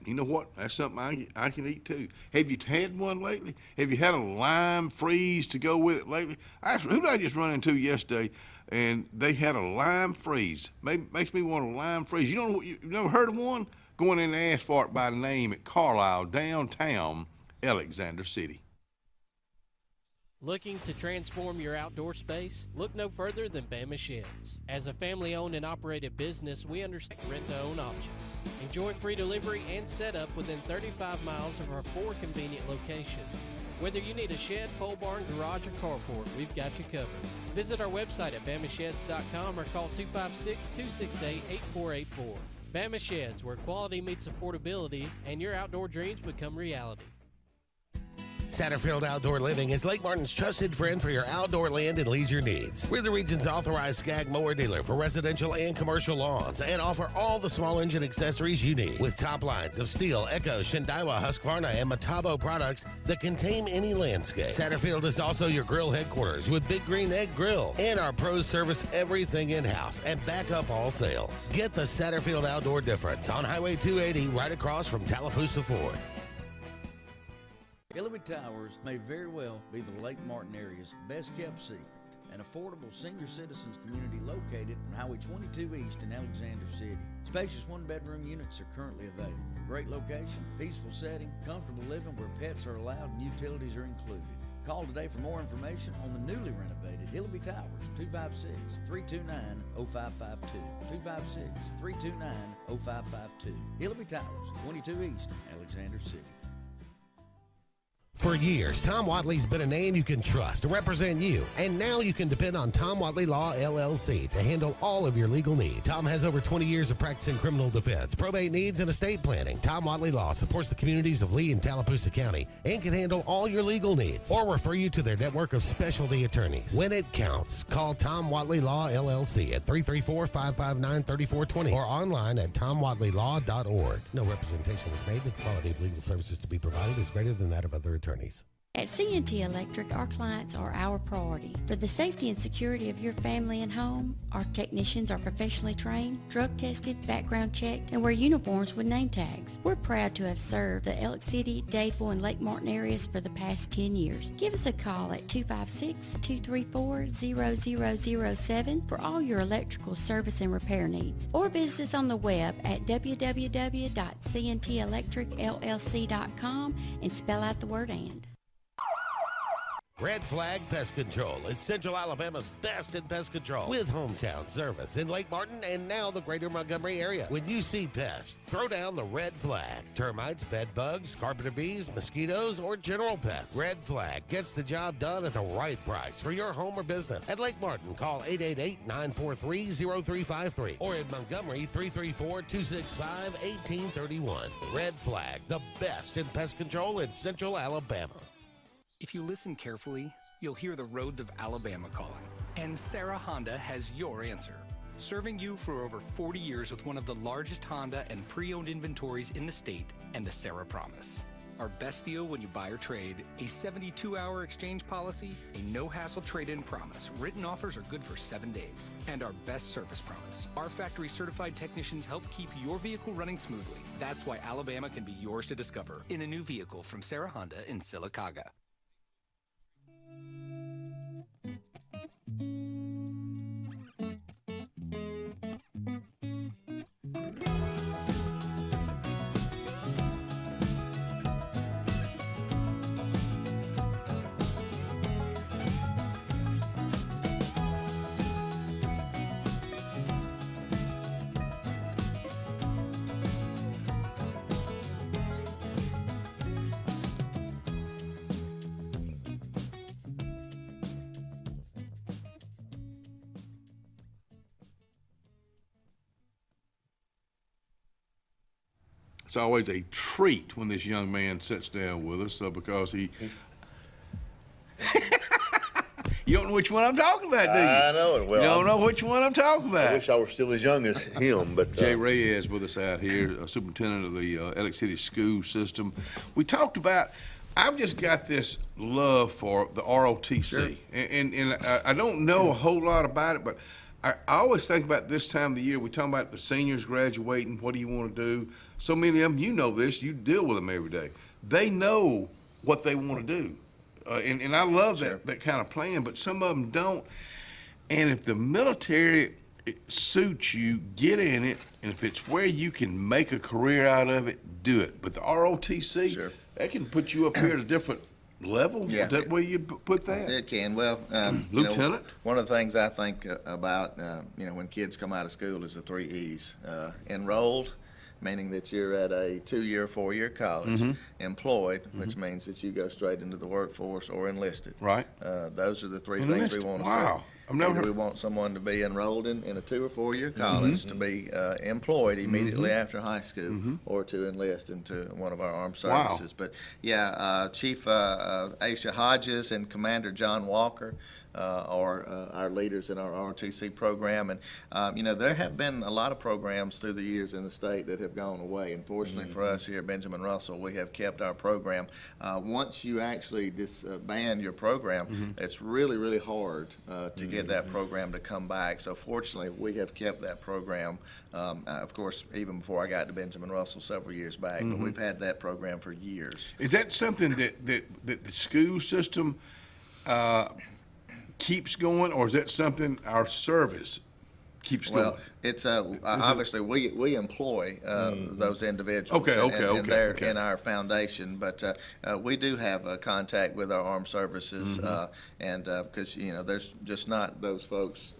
You know what? That's something I can eat too. Have you had one lately? Have you had a lime freeze to go with it lately? Who did I just run into yesterday? And they had a lime freeze. Makes me want a lime freeze. You never heard of one? Going in and ask for it by name at Carlisle, downtown Alexander City. Looking to transform your outdoor space? Look no further than Bama Sheds. As a family-owned and operated business, we understand rent-to-own options. Enjoy free delivery and setup within 35 miles of our 4 convenient locations. Whether you need a shed, pole barn, garage, or carport, we've got you covered. Visit our website at bamasheds.com or call 256-268-8484. Bama Sheds, where quality meets affordability and your outdoor dreams become reality. Satterfield Outdoor Living is Lake Martin's trusted friend for your outdoor land and leisure needs. We're the region's authorized Skag mower dealer for residential and commercial lawns and offer all the small engine accessories you need with top lines of Steel, Echo, Shindaiwa, Husqvarna, and Metabo products that can tame any landscape. Satterfield is also your grill headquarters with Big Green Egg Grill, and our pros service everything in-house and back up all sales. Get the Satterfield Outdoor difference on Highway 280 right across from Tallapoosa Ford. Hillary Towers may very well be the Lake Martin area's best kept secret. An affordable senior citizens community located on Highway 22 East in Alexander City. Spacious one-bedroom units are currently available. Great location, peaceful setting, comfortable living where pets are allowed and utilities are included. Call today for more information on the newly renovated Hillary Towers, 256-329-0552. 256-329-0552. Hillary Towers, 22 East, Alexander City. For years, Tom Watley's been a name you can trust to represent you, and now you can depend on Tom Watley Law, LLC to handle all of your legal needs. Tom has over 20 years of practice in criminal defense, probate needs, and estate planning. Tom Watley Law supports the communities of Lee and Tallapoosa County and can handle all your legal needs or refer you to their network of specialty attorneys. When it counts, call Tom Watley Law, LLC at 334-559-3420 or online at tomwatleylaw.org. No representation is made that the quality of legal services to be provided is greater than that of other attorneys. At CNT Electric, our clients are our priority. For the safety and security of your family and home, our technicians are professionally trained, drug tested, background checked, and wear uniforms with name tags. We're proud to have served the Elk City, Dadeville, and Lake Martin areas for the past 10 years. Give us a call at 256-234-0007 for all your electrical service and repair needs, or visit us on the web at www.cntelectricllc.com and spell out the word "and." Red Flag Pest Control is Central Alabama's best in pest control, with hometown service in Lake Martin and now the greater Montgomery area. When you see pests, throw down the red flag. Termites, bed bugs, carpenter bees, mosquitoes, or general pests. Red Flag gets the job done at the right price for your home or business. At Lake Martin, call 888-943-0353 or in Montgomery, 334-265-1831. Red Flag, the best in pest control in Central Alabama. If you listen carefully, you'll hear the roads of Alabama calling. And Sarah Honda has your answer. Serving you for over 40 years with one of the largest Honda and pre-owned inventories in the state and the Sarah Promise. Our best deal when you buy or trade, a 72-hour exchange policy, a no-hassle trade-in promise. Written offers are good for 7 days. And our best service promise. Our factory-certified technicians help keep your vehicle running smoothly. That's why Alabama can be yours to discover in a new vehicle from Sarah Honda in Sylacauga. It's always a treat when this young man sits down with us, because he. You don't know which one I'm talking about, do you? I know it. Well, you don't know which one I'm talking about. I wish I were still as young as him, but Jay Reyes with us out here, superintendent of the Elliott City school system. We talked about. I've just got this love for the ROTC, sure. and I don't know a whole lot about it, but I always think about this time of the year. We talk about the seniors graduating. What do you want to do? So many of them, you know this, you deal with them every day. They know what they want to do. And I love that kind of plan, but some of them don't. And if the military suits you, get in it. And if it's where you can make a career out of it, do it. But the ROTC, that can put you up here at a different level. Yeah. Is that where you put that? It can. Well, Lieutenant? One of the things I think about, when kids come out of school is the 3 E's. Enrolled, meaning that you're at a 2-year, 4-year college. Mm-hmm. Employed, which means that you go straight into the workforce, or enlisted. Right. Those are the three things we want to say. Either we want someone to be enrolled in a 2 or 4-year college, to be employed immediately after high school, or to enlist into one of our armed services. But yeah, Chief Aisha Hodges and Commander John Walker are our leaders in our ROTC program. And, there have been a lot of programs through the years in the state that have gone away. And fortunately for us here at Benjamin Russell, we have kept our program. Once you actually disband your program, it's really, really hard to get that program to come back. So fortunately, we have kept that program, of course, even before I got to Benjamin Russell several years back. But we've had that program for years. Is that something that the school system keeps going, or is that something our service keeps going? Well, it's obviously we employ those individuals. And they're in our foundation, but we do have a contact with our armed services, and because there's just not those folks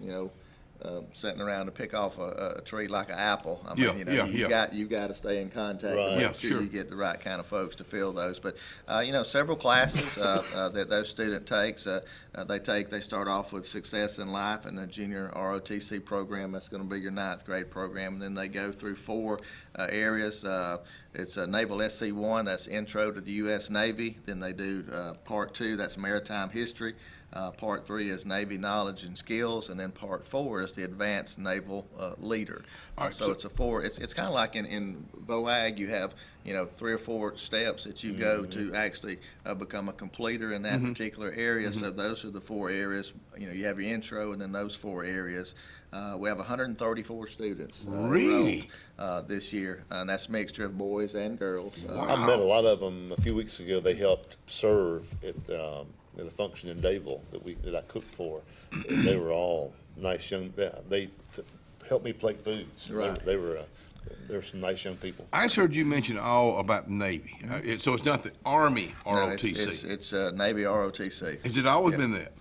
sitting around to pick off a tree like an apple. I mean, you've got to stay in contact and make sure you get the right kind of folks to fill those. But several classes that those student takes, they start off with Success in Life and the Junior ROTC program. That's going to be your 9th grade program, and then they go through 4 areas. It's a Naval SC1, that's Intro to the U.S. Navy. Then they do Part 2, that's Maritime History. Part 3 is Navy Knowledge and Skills, and then Part 4 is the Advanced Naval Leader. So it's a 4. It's kind of like in VOAG, you have 3 or 4 steps that you go to actually become a completer in that particular area. So those are the 4 areas. You have your intro and then those 4 areas. We have 134 students really this year, and that's a mixture of boys and girls. I met a lot of them a few weeks ago. They helped serve at a function in Dayville that I cooked for. They were all nice young. They helped me plate foods. Right. They were some nice young people. I just heard you mention all about the Navy. So it's not the Army ROTC. No, it's Navy ROTC. Has it always been that?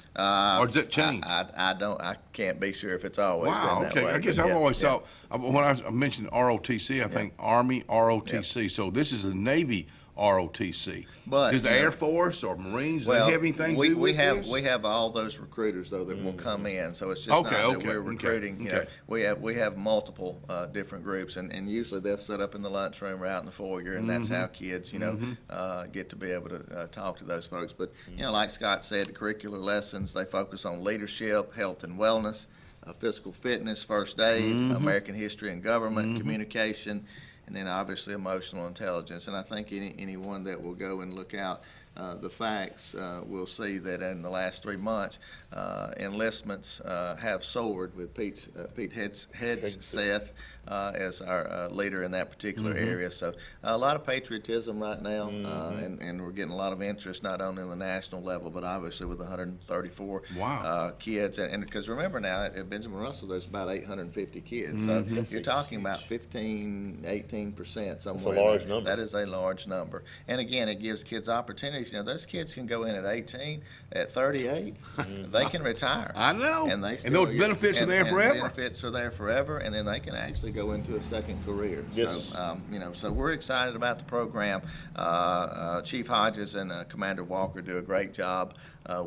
Or does that change? I can't be sure if it's always been that way. I guess I've always thought, when I mentioned ROTC, I think Army ROTC. So this is the Navy ROTC. But does the Air Force or Marines they have anything to do with this? We have all those recruiters though that will come in. So it's just not that we're recruiting. You know, we have multiple different groups, and usually they'll set up in the lunchroom or out in the foyer, and that's how kids get to be able to talk to those folks. But like Scott said, the curricular lessons they focus on leadership, health and wellness, physical fitness, first aid, American history and government, communication, and then obviously emotional intelligence. And I think anyone that will go and look out the facts will see that in the last 3 months, enlistments have soared with Pete Hegseth as our leader in that particular area. So a lot of patriotism right now, and we're getting a lot of interest not only on the national level, but obviously with 134 kids. And because remember now, at Benjamin Russell, there's about 850 kids. So you're talking about 15, 18% somewhere. That's a large number. That is a large number. And again, it gives kids opportunities. Those kids can go in at 18, at 38, they can retire. I know. And those benefits are there forever. Benefits are there forever, and then they can actually go into a second career. Yes. So, so we're excited about the program. Chief Hodges and Commander Walker do a great job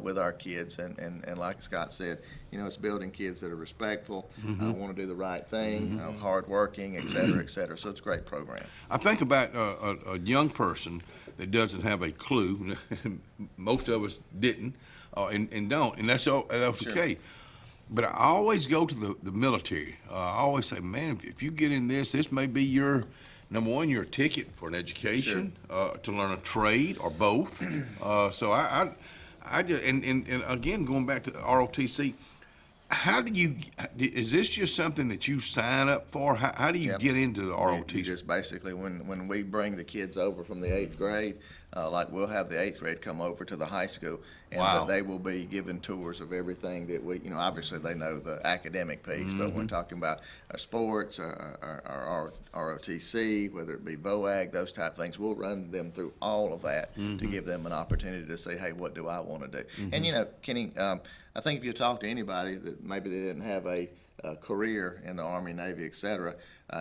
with our kids, and like Scott said, it's building kids that are respectful, want to do the right thing, hardworking, et cetera, et cetera. So it's a great program. I think about a young person that doesn't have a clue. Most of us didn't and don't, and that's okay. But I always go to the military. I always say, man, if you get in this may be your, number one, your ticket for an education, to learn a trade or both. So I just, and again, going back to the ROTC, how do you, is this just something that you sign up for? How do you get into the ROTC? You just basically, when we bring the kids over from the 8th grade, like we'll have the 8th grade come over to the high school, and they will be given tours of everything that we, obviously they know the academic piece, but we're talking about our sports, our ROTC, whether it be VOAG, those type of things. We'll run them through all of that to give them an opportunity to say, hey, what do I want to do? And Kenny, I think if you talk to anybody that maybe they didn't have a career in the Army, Navy, et cetera,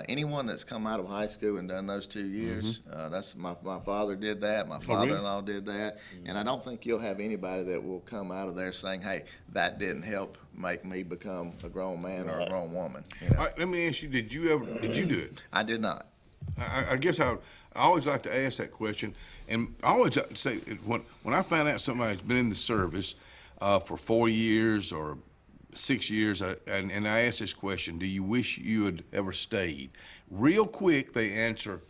anyone that's come out of high school and done those 2 years, that's my father did that, my father-in-law did that, and I don't think you'll have anybody that will come out of there saying, hey, that didn't help make me become a grown man or a grown woman. All right, let me ask you, did you do it? I did not. I guess I always like to ask that question, and I always like to say, when I find out somebody's been in the service for 4 years or 6 years, and I ask this question, do you wish you had ever stayed? Real quick, they answer,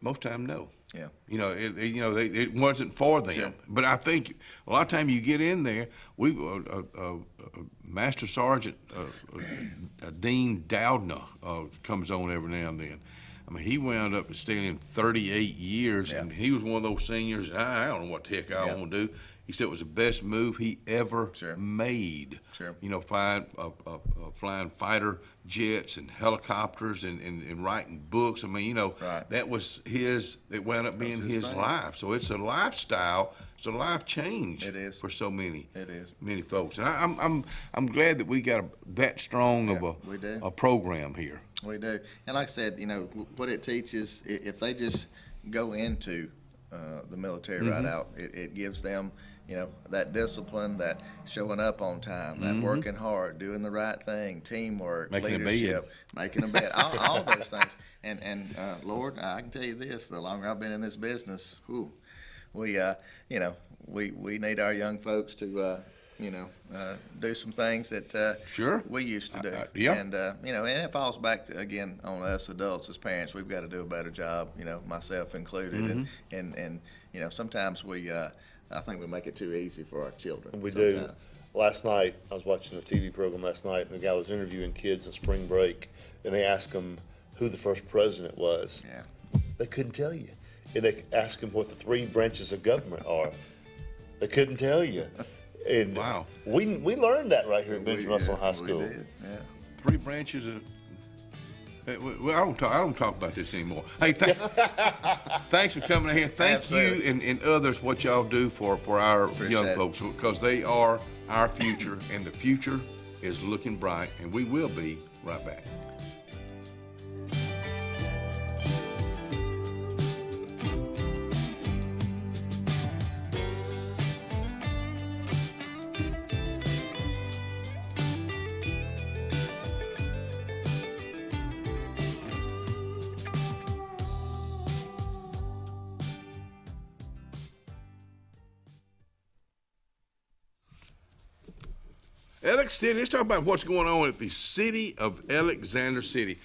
most time, no. Yeah. It wasn't for them. Sure. But I think a lot of time you get in there, Master Sergeant Dean Doudna comes on every now and then. I mean, he wound up staying 38 years, and he was one of those seniors, I don't know what the heck I want to do. He said it was the best move he ever made. Sure. Flying fighter jets and helicopters and writing books. I mean, that was it wound up being his life. So it's a lifestyle. It's a life change. It is. For so many. It is. Many folks. And I'm glad that we got that strong of a program here. We do. And like I said, what it teaches, if they just go into the military right out, it gives them that discipline, that showing up on time, that working hard, doing the right thing, teamwork, leadership, making a bed, all those things. And Lord, I can tell you this: the longer I've been in this business, we need our young folks to do some things that Sure. we used to do. Yeah. And and it falls back to, again, on us adults as parents. We've got to do a better job, myself included. Mm-hmm. And sometimes I think we make it too easy for our children. We sometimes. do. Last night, I was watching a TV program last night, and the guy was interviewing kids in spring break, and they asked them who the first president was. Yeah. They couldn't tell you. And they asked them what the 3 branches of government are. They couldn't tell you. And wow. We learned that right here at Benjamin Russell High School. We did, yeah. 3 branches of. Well, I don't talk about this anymore. Hey, thanks for coming in here. Thank you and others what y'all do for our young folks, because they are our future, and the future is looking bright, and we will be right back. City. Let's talk about what's going on at the city of Alexander City.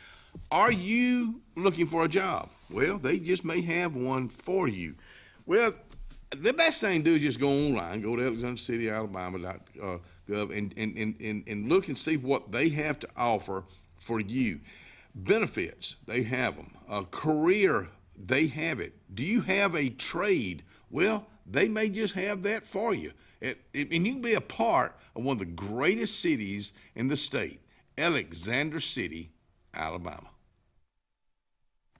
Are you looking for a job? Well, they just may have one for you. Well, the best thing to do is just go online, go to alexandercityalabama.gov and look and see what they have to offer for you. Benefits, they have them. A career, they have it. Do you have a trade? Well, they may just have that for you. And you can be a part of one of the greatest cities in the state, Alexander City, Alabama.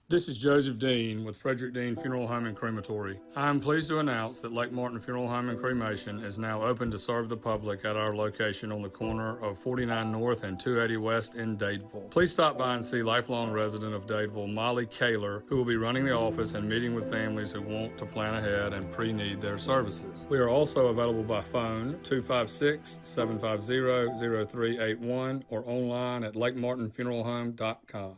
This is Joseph Dean with Frederick Dean Funeral Home and Crematory. I am pleased to announce that Lake Martin Funeral Home and Cremation is now open to serve the public at our location on the corner of 49 North and 280 West in Dadeville. Please stop by and see lifelong resident of Dadeville, Molly Kaler, who will be running the office and meeting with families who want to plan ahead and pre-need their services. We are also available by phone, 256-750-0381, or online at lakemartinfuneralhome.com.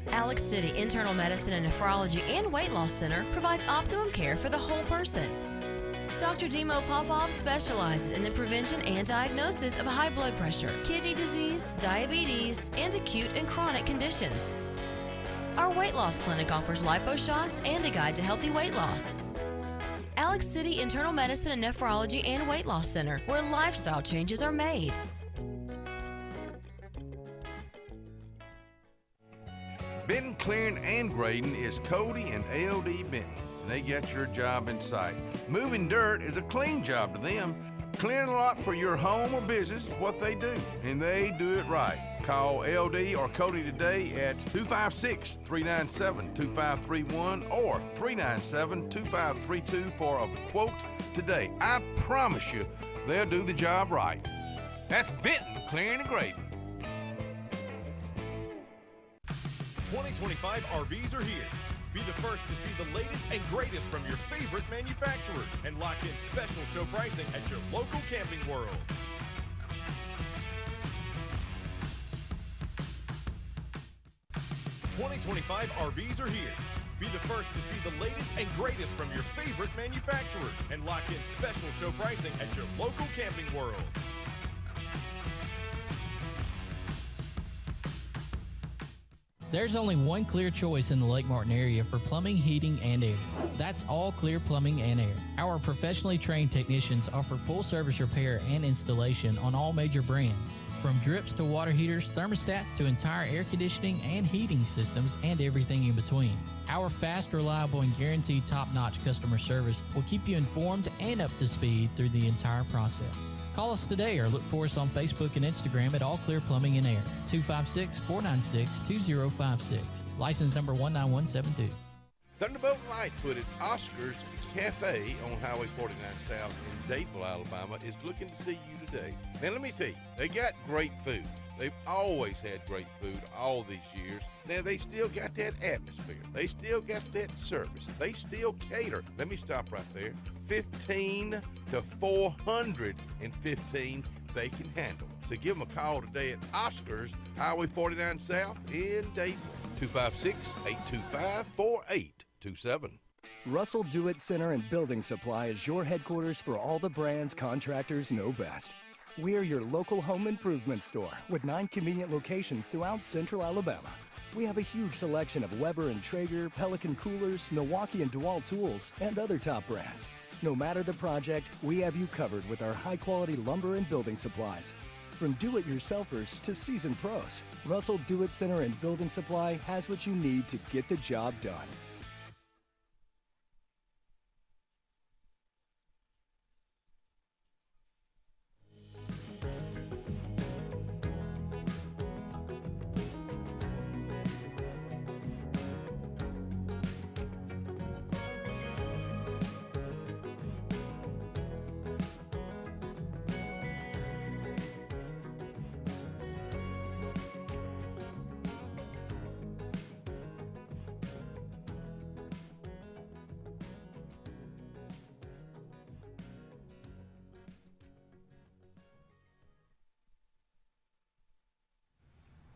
Alex City Internal Medicine and Nephrology and Weight Loss Center provides optimum care for the whole person. Dr. Dimo Popov specializes in the prevention and diagnosis of high blood pressure, kidney disease, diabetes, and acute and chronic conditions. Our weight loss clinic offers lipo shots and a guide to healthy weight loss. Alex City Internal Medicine and Nephrology and Weight Loss Center, where lifestyle changes are made. Benton, clearing, and grading is Cody and LD Benton, and they got your job in sight. Moving dirt is a clean job to them. Clearing a lot for your home or business is what they do, and they do it right. Call LD or Cody today at 256-397-2531 or 397-2532 for a quote today. I promise you, they'll do the job right. That's Benton, clearing and grading. 2025 RVs are here. Be the first to see the latest and greatest from your favorite manufacturers and lock in special show pricing at your local Camping World. '25 RVs are here. Be the first to see the latest and greatest from your favorite manufacturers and lock in special show pricing at your local Camping World. There's only one clear choice in the Lake Martin area for plumbing, heating, and air. That's All Clear Plumbing and Air. Our professionally trained technicians offer full service repair and installation on all major brands. From drips to water heaters, thermostats to entire air conditioning and heating systems, and everything in between. Our fast, reliable, and guaranteed top-notch customer service will keep you informed and up to speed through the entire process. Call us today or look for us on Facebook and Instagram at All Clear Plumbing and Air, 256-496-2056. License number 19172. Thunderbolt Lightfoot at Oscar's Cafe on Highway 49 South in Dadeville, Alabama is looking to see you today. Now let me tell you, they got great food. They've always had great food all these years. Now they still got that atmosphere. They still got that service. They still cater. Let me stop right there. 15 to 415 they can handle. So give them a call today at Oscar's, Highway 49 South in Dadeville. 256-825-4827. Russell Do-It Center and Building Supply is your headquarters for all the brands contractors know best. We are your local home improvement store with 9 convenient locations throughout central Alabama. We have a huge selection of Weber and Traeger, Pelican coolers, Milwaukee and DeWalt tools, and other top brands. No matter the project, we have you covered with our high-quality lumber and building supplies. From do-it-yourselfers to seasoned pros, Russell Do-It Center and Building Supply has what you need to get the job done.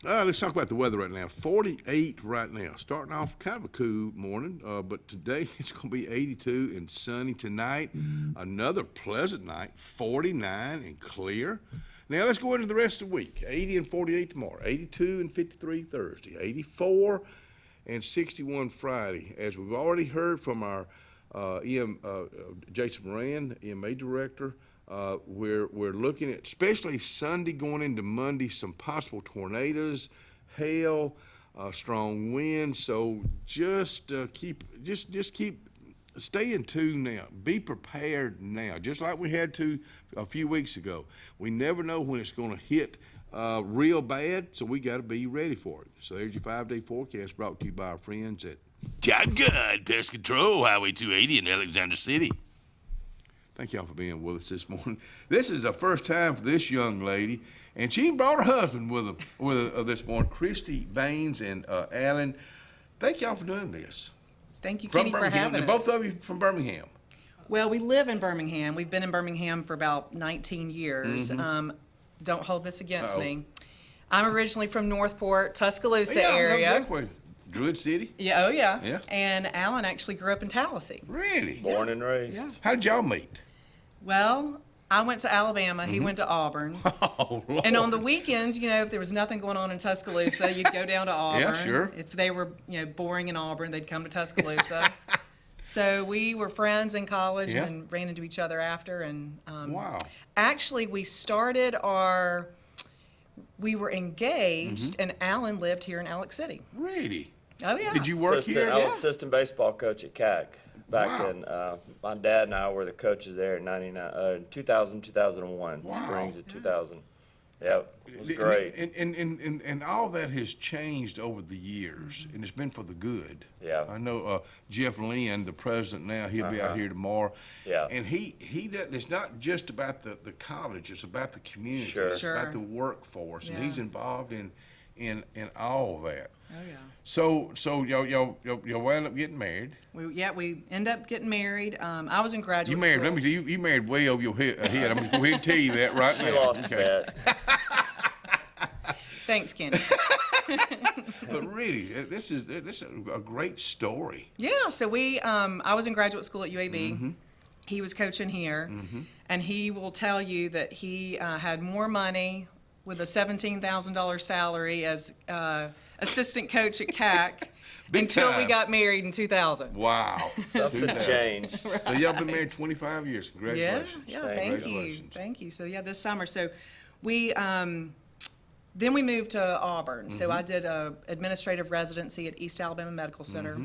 Let's talk about the weather right now. 48 right now. Starting off kind of a cool morning, but today it's going to be 82 and sunny tonight. Another pleasant night, 49 and clear. Now let's go into the rest of the week. 80 and 48 tomorrow, 82 and 53 Thursday, 84 and 61 Friday. As we've already heard from our Jason Moran, EMA director, we're looking at, especially Sunday going into Monday, some possible tornadoes, hail, strong winds. So just stay in tune now. Be prepared now, just like we had to a few weeks ago. We never know when it's going to hit real bad, so we got to be ready for it. So there's your 5-day forecast brought to you by our friends at John Good Pest Control, Highway 280 in Alexander City. Thank y'all for being with us this morning. This is the first time for this young lady, and she brought her husband with her this morning, Christy Baines and Alan. Thank y'all for doing this. Thank you, Kenny, for having us. Both of you from Birmingham. Well, we live in Birmingham. We've been in Birmingham for about 19 years. Mm-hmm. Don't hold this against me. I'm originally from Northport, Tuscaloosa area. Exactly. Druid City? Yeah, oh yeah. Yeah. And Alan actually grew up in Tallahassee. Really? Born and raised. Yeah. How did y'all meet? Well, I went to Alabama. He went to Auburn. Oh, Lord. And on the weekends, if there was nothing going on in Tuscaloosa, you'd go down to Auburn. Yeah, sure. If they were, boring in Auburn, they'd come to Tuscaloosa. So we were friends in college and ran into each other after. And wow. Actually, we were engaged, and Alan lived here in Alex City. Really? Oh, yeah. Did you work here? I was assistant baseball coach at CAC. Back Wow. in, my dad and I were the coaches there in 2000, 2001, Wow. springs of 2000. Yep, it was great. And all that has changed over the years, and it's been for the good. Yeah. I know Jeff Lynn, the president now, he'll be out here tomorrow. Yeah. And he does, it's not just about the college, it's about the community. Sure. It's Sure. about the workforce, and Yeah. he's involved in all of that. Oh, yeah. So y'all wound up getting married. We end up getting married. I was in graduate You married. school. Let me tell you, you married way over your head. I'm gonna go ahead and tell you that right now. She lost a bet. Thanks, Kenny. But really, this is a great story. Yeah, so I was in graduate school at UAB. Mm-hmm. He was coaching here, and he will tell you that he had more money with a $17,000 salary as assistant coach at CAC until we time. got married in 2000. Wow. Something changed. So y'all been married 25 years. Congratulations. Yeah, thank you. So yeah, this summer. So we then we moved to Auburn. So I did a administrative residency at East Alabama Medical Center.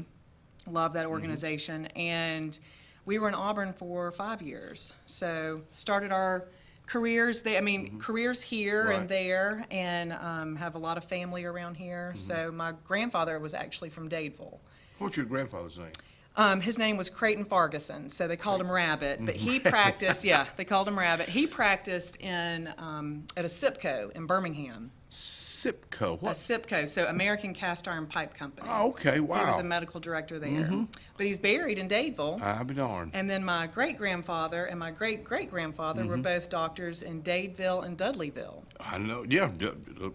Love that organization, and we were in Auburn for 5 years. So started our careers there. Careers here and there, and have a lot of family around here. So my grandfather was actually from Dadeville. What's your grandfather's name? His name was Creighton Farguson, so they called him Rabbit. But he practiced, they called him Rabbit. He practiced at a SIPCO in Birmingham. SIPCO? What? A SIPCO, so American Cast Iron Pipe Company. Oh, okay, wow. He was a medical director there. But he's buried in Dadeville. I'll be darned. And then my great-grandfather and my great-great-grandfather were both doctors in Dadeville and Dudleyville. I know,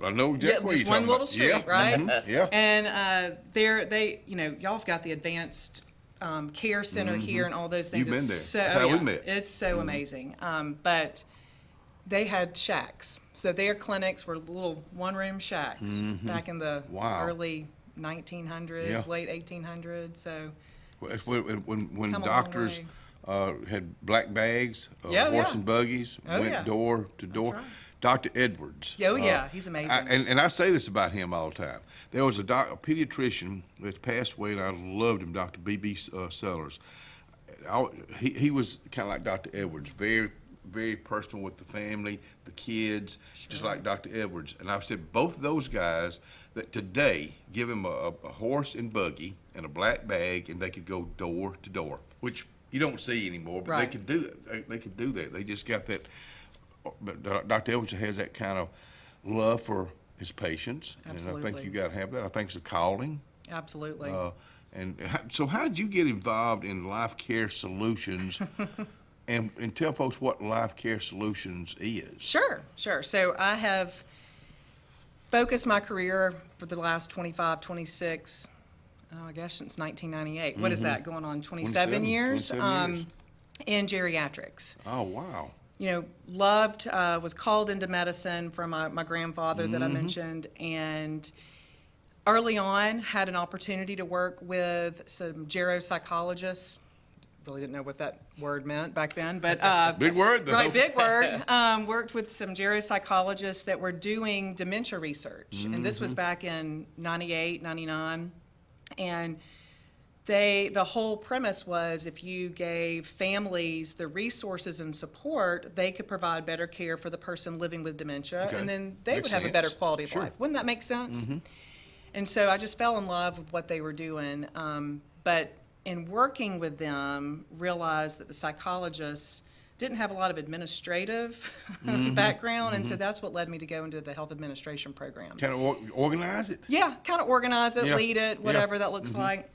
I know exactly what just you're talking one little about. street, Yeah. right? Yeah. And y'all have got the advanced care center here and all those things. You've been It's there. So, That's how we yeah, met. It's so amazing. But they had shacks. So their clinics were little one-room shacks back in the early 1900s, late 1800s. So It's when come a long doctors had black bags, horse and buggies, went door to door. right. Dr. Edwards. He's amazing. And I say this about him all the time. There was a pediatrician that passed away, and I loved him, Dr. B.B. Sellers. He was kind of like Dr. Edwards, very, very personal with the family, the kids, just like Dr. Edwards. And I've said both of those guys that today give him a horse and buggy and a black bag, and they could go door to door, which you don't see anymore, but they could do it. They could do that. They just got that. But Dr. Edwards has that kind of love for his patients, Absolutely. and I think you got to have that. I think it's a calling. Absolutely. So how did you get involved in Life Care Solutions, and tell folks what Life Care Solutions is? Sure. So I have focused my career for the last 25, 26, I guess since 1998. What is that, going on 27 years? 27 years. In geriatrics. Oh, wow. You know, loved, was called into medicine from my grandfather that I mentioned, and early on had an opportunity to work with some geropsychologists. Really didn't know what that word meant back then, but big word though. Right, big word. Worked with some geropsychologists that were doing dementia research, and this was back in 98, 99, and the whole premise was if you gave families the resources and support, they could provide better care for the person living with dementia, and then they would have a better quality of life. Wouldn't that make sense? And so I just fell in love with what they were doing. But in working with them, realized that the psychologists didn't have a lot of administrative background, and so that's what led me to go into the health administration program. Kind of organize it? Yeah, kind of organize it, Yeah. lead it, whatever that looks like.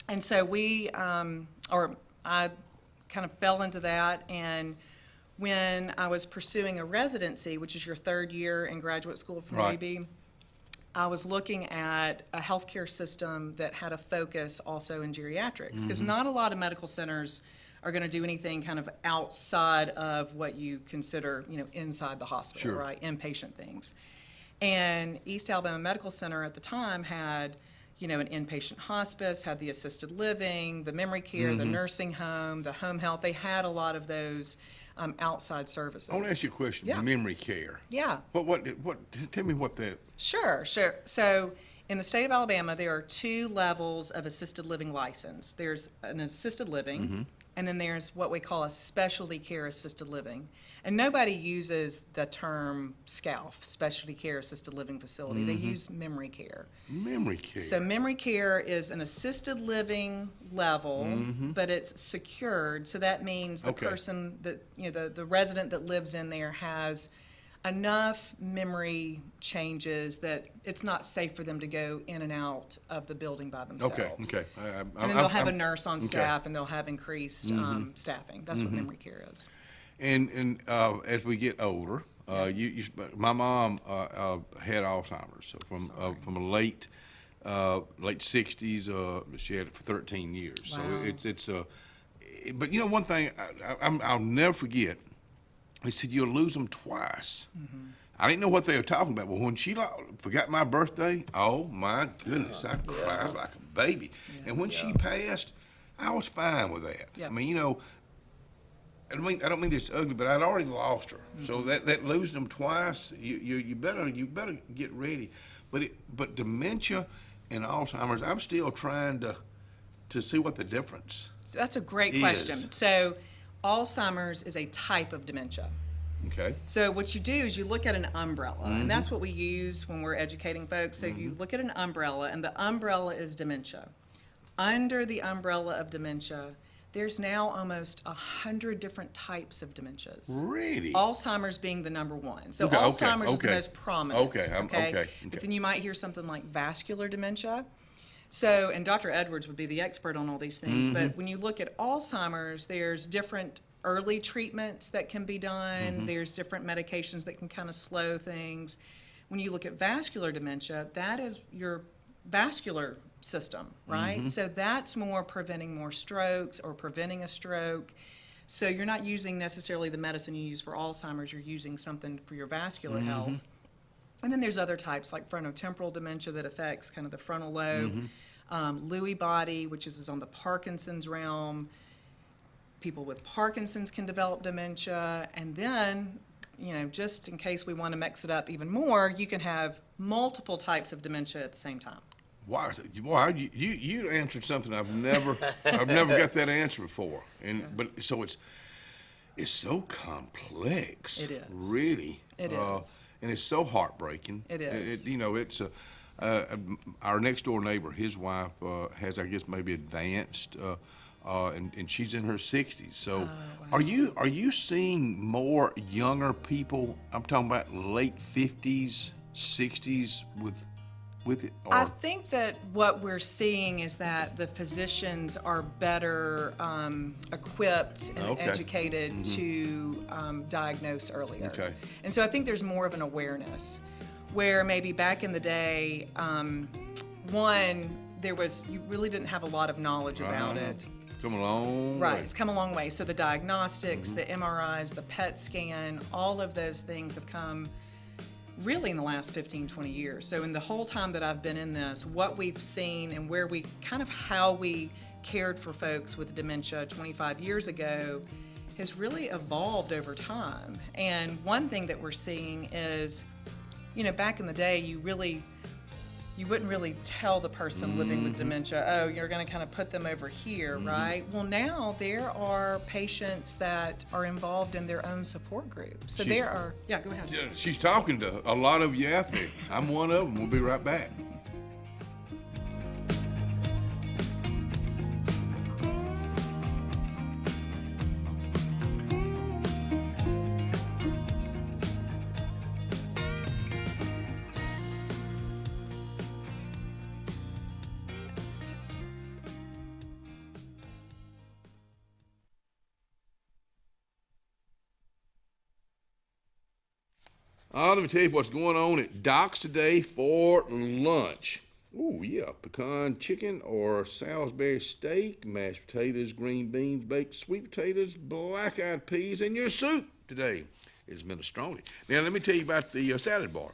And so I kind of fell into that, and when I was pursuing a residency, which is your third year in graduate school from UAB, I was looking at a healthcare system that had a focus also in geriatrics, because not a lot of medical centers are going to do anything kind of outside of what you consider, inside the hospital, right? Inpatient things. And East Alabama Medical Center at the time had, an inpatient hospice, had the assisted living, the memory care, the nursing home, the home health. They had a lot of those outside services. I want to ask you a question. Yeah. Memory care. Yeah. What? Tell me what that. Sure. So in the state of Alabama, there are 2 levels of assisted living license. There's an assisted living, and then there's what we call a specialty care assisted living. And nobody uses the term SCALF, specialty care assisted living facility. They use memory care. Memory care. So memory care is an assisted living level, but it's secured. So that means the person that, the resident that lives in there has enough memory changes that it's not safe for them to go in and out of the building by themselves. Okay. And then they'll have a nurse on staff, and they'll have increased staffing. That's what memory care is. And as we get older, my mom had Alzheimer's, so from a late 60s. She had it for 13 years. Wow. So but one thing I'll never forget. They said you'll lose them twice. I didn't know what they were talking about, but when she forgot my birthday, oh my goodness, I cried like a baby. And when she passed, I was fine with that. I mean, I don't mean this ugly, but I'd already lost her. So that losing them twice, you better get ready. But dementia and Alzheimer's, I'm still trying to see what the difference. That's a great question. So Alzheimer's is a type of dementia. Okay. So what you do is you look at an umbrella, and that's what we use when we're educating folks. So you look at an umbrella, and the umbrella is dementia. Under the umbrella of dementia, there's now almost 100 different types of dementias. Really? Alzheimer's being the number one. So Alzheimer's is the most prominent. Okay. But then you might hear something like vascular dementia. So, and Dr. Edwards would be the expert on all these things, but when you look at Alzheimer's, there's different early treatments that can be done. There's different medications that can kind of slow things. When you look at vascular dementia, that is your vascular system, right? So that's more preventing more strokes or preventing a stroke. So you're not using necessarily the medicine you use for Alzheimer's, you're using something for your vascular health. And then there's other types like frontotemporal dementia that affects kind of the frontal lobe, Lewy body, which is on the Parkinson's realm. People with Parkinson's can develop dementia, and then, you know, just in case we want to mix it up even more, you can have multiple types of dementia at the same time. Wow, you answered something I've never got that answer before, but so it's so complex. It is. Really. It is. And it's so heartbreaking. It is. You know, it's our next door neighbor. His wife has, I guess, maybe advanced, and she's in her 60s. So, wow. are you seeing more younger people? I'm talking about late 50s, 60s with it? Or? I think that what we're seeing is that the physicians are better equipped and educated to diagnose earlier. Okay. And so I think there's more of an awareness where maybe back in the day, you really didn't have a lot of knowledge about it. Come a long way. Right, it's come a long way. So the diagnostics, the MRIs, the PET scan, all of those things have come really in the last 15, 20 years. So in the whole time that I've been in this, what we've seen and how we cared for folks with dementia 25 years ago has really evolved over time. And one thing that we're seeing is, you know, back in the day, you wouldn't really tell the person living with dementia, oh, you're going to kind of put them over here, right? Well, now there are patients that are involved in their own support groups. So go ahead. She's talking to a lot of you out there. I'm one of them. We'll be right back. Let me tell you what's going on at Doc's today for lunch. Oh, yeah, pecan chicken or Salisbury steak, mashed potatoes, green beans, baked sweet potatoes, black-eyed peas, and your soup today is minestrone. Now, let me tell you about the salad bar.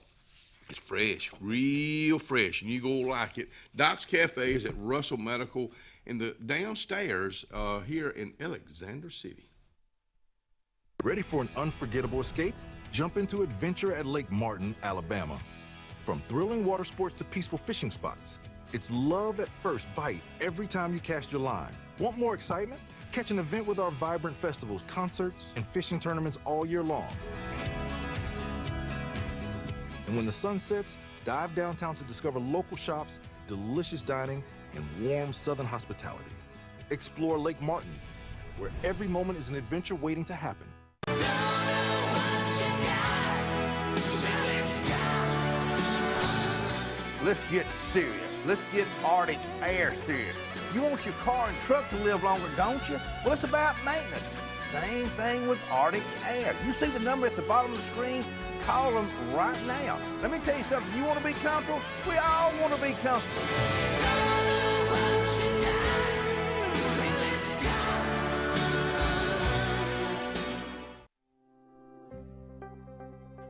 It's fresh, real fresh, and you go like it. Doc's Cafe is at Russell Medical in the downstairs here in Alexander City. Ready for an unforgettable escape? Jump into adventure at Lake Martin, Alabama. From thrilling water sports to peaceful fishing spots, it's love at first bite every time you cast your line. Want more excitement? Catch an event with our vibrant festivals, concerts, and fishing tournaments all year long. And when the sun sets, dive downtown to discover local shops, delicious dining, and warm southern hospitality. Explore Lake Martin, where every moment is an adventure waiting to happen. Let's get serious. Let's get Arctic Air serious. You want your car and truck to live longer, don't you? Well, it's about maintenance. Same thing with Arctic Air. You see the number at the bottom of the screen? Call them right now. Let me tell you something. You want to be comfortable? We all want to be comfortable.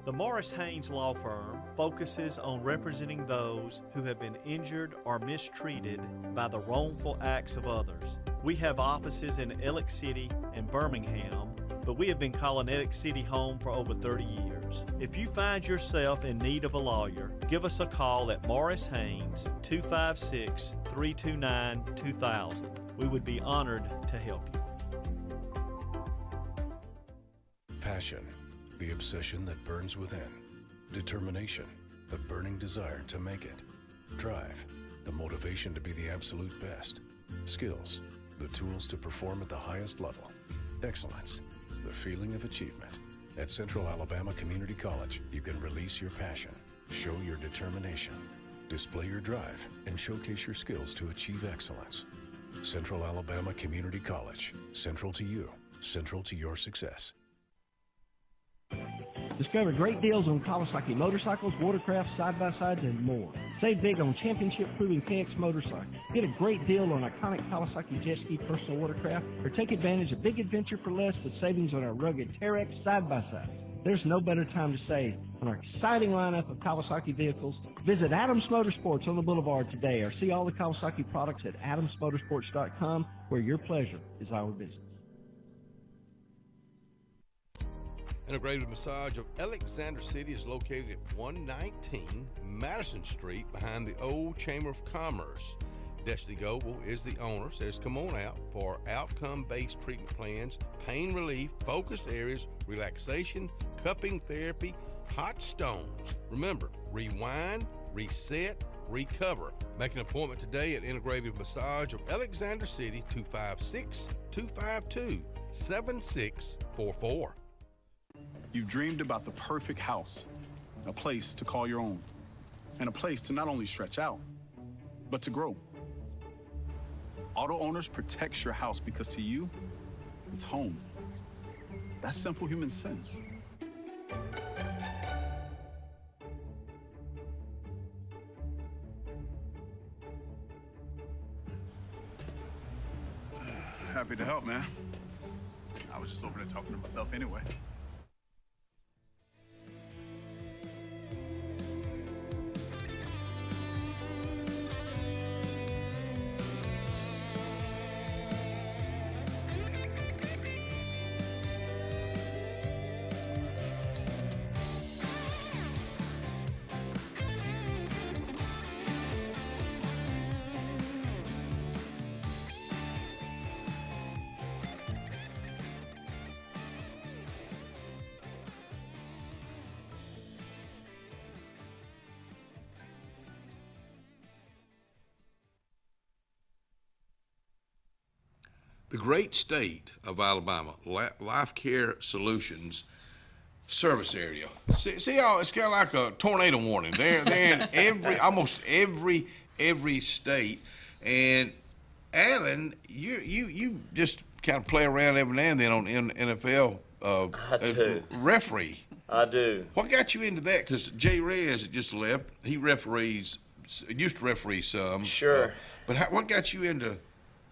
The Morris Haynes Law Firm focuses on representing those who have been injured or mistreated by the wrongful acts of others. We have offices in Alex City and Birmingham, but we have been calling Alex City home for over 30 years. If you find yourself in need of a lawyer, give us a call at Morris Haynes, 256-329-2000. We would be honored to help you. Passion, the obsession that burns within. Determination, the burning desire to make it. Drive, the motivation to be the absolute best. Skills, the tools to perform at the highest level. Excellence, the feeling of achievement. At Central Alabama Community College, you can release your passion, show your determination, display your drive, and showcase your skills to achieve excellence. Central Alabama Community College, central to you, central to your success. Discover great deals on Kawasaki motorcycles, watercraft, side-by-sides, and more. Save big on championship-proving KX motorcycles. Get a great deal on iconic Kawasaki jet ski personal watercraft, or take advantage of big adventure for less with savings on our rugged Terex side-by-sides. There's no better time to save on our exciting lineup of Kawasaki vehicles. Visit Adams Motorsports on the Boulevard today, or see all the Kawasaki products at adamsmotorsports.com, where your pleasure is our business. Integrated Massage of Alexander City is located at 119 Madison Street behind the old Chamber of Commerce. Destiny Goble is the owner, says come on out for outcome-based treatment plans, pain relief, focused areas, relaxation, cupping therapy, hot stones. Remember, rewind, reset, recover. Make an appointment today at Integrative Massage of Alexander City, 256-252-7644. You've dreamed about the perfect house, a place to call your own, and a place to not only stretch out, but to grow. Auto Owners protects your house because to you, it's home. That's simple human sense. Happy to help, man. I was just over there talking to myself anyway. The great state of Alabama, Life Care Solutions service area. See how it's kind of like a tornado warning. They're in almost every state. And Alan, you just kind of play around every now and then on NFL referee. I do. What got you into that? Because Jay Reyes just left. He used to referee some. Sure. But what got you into?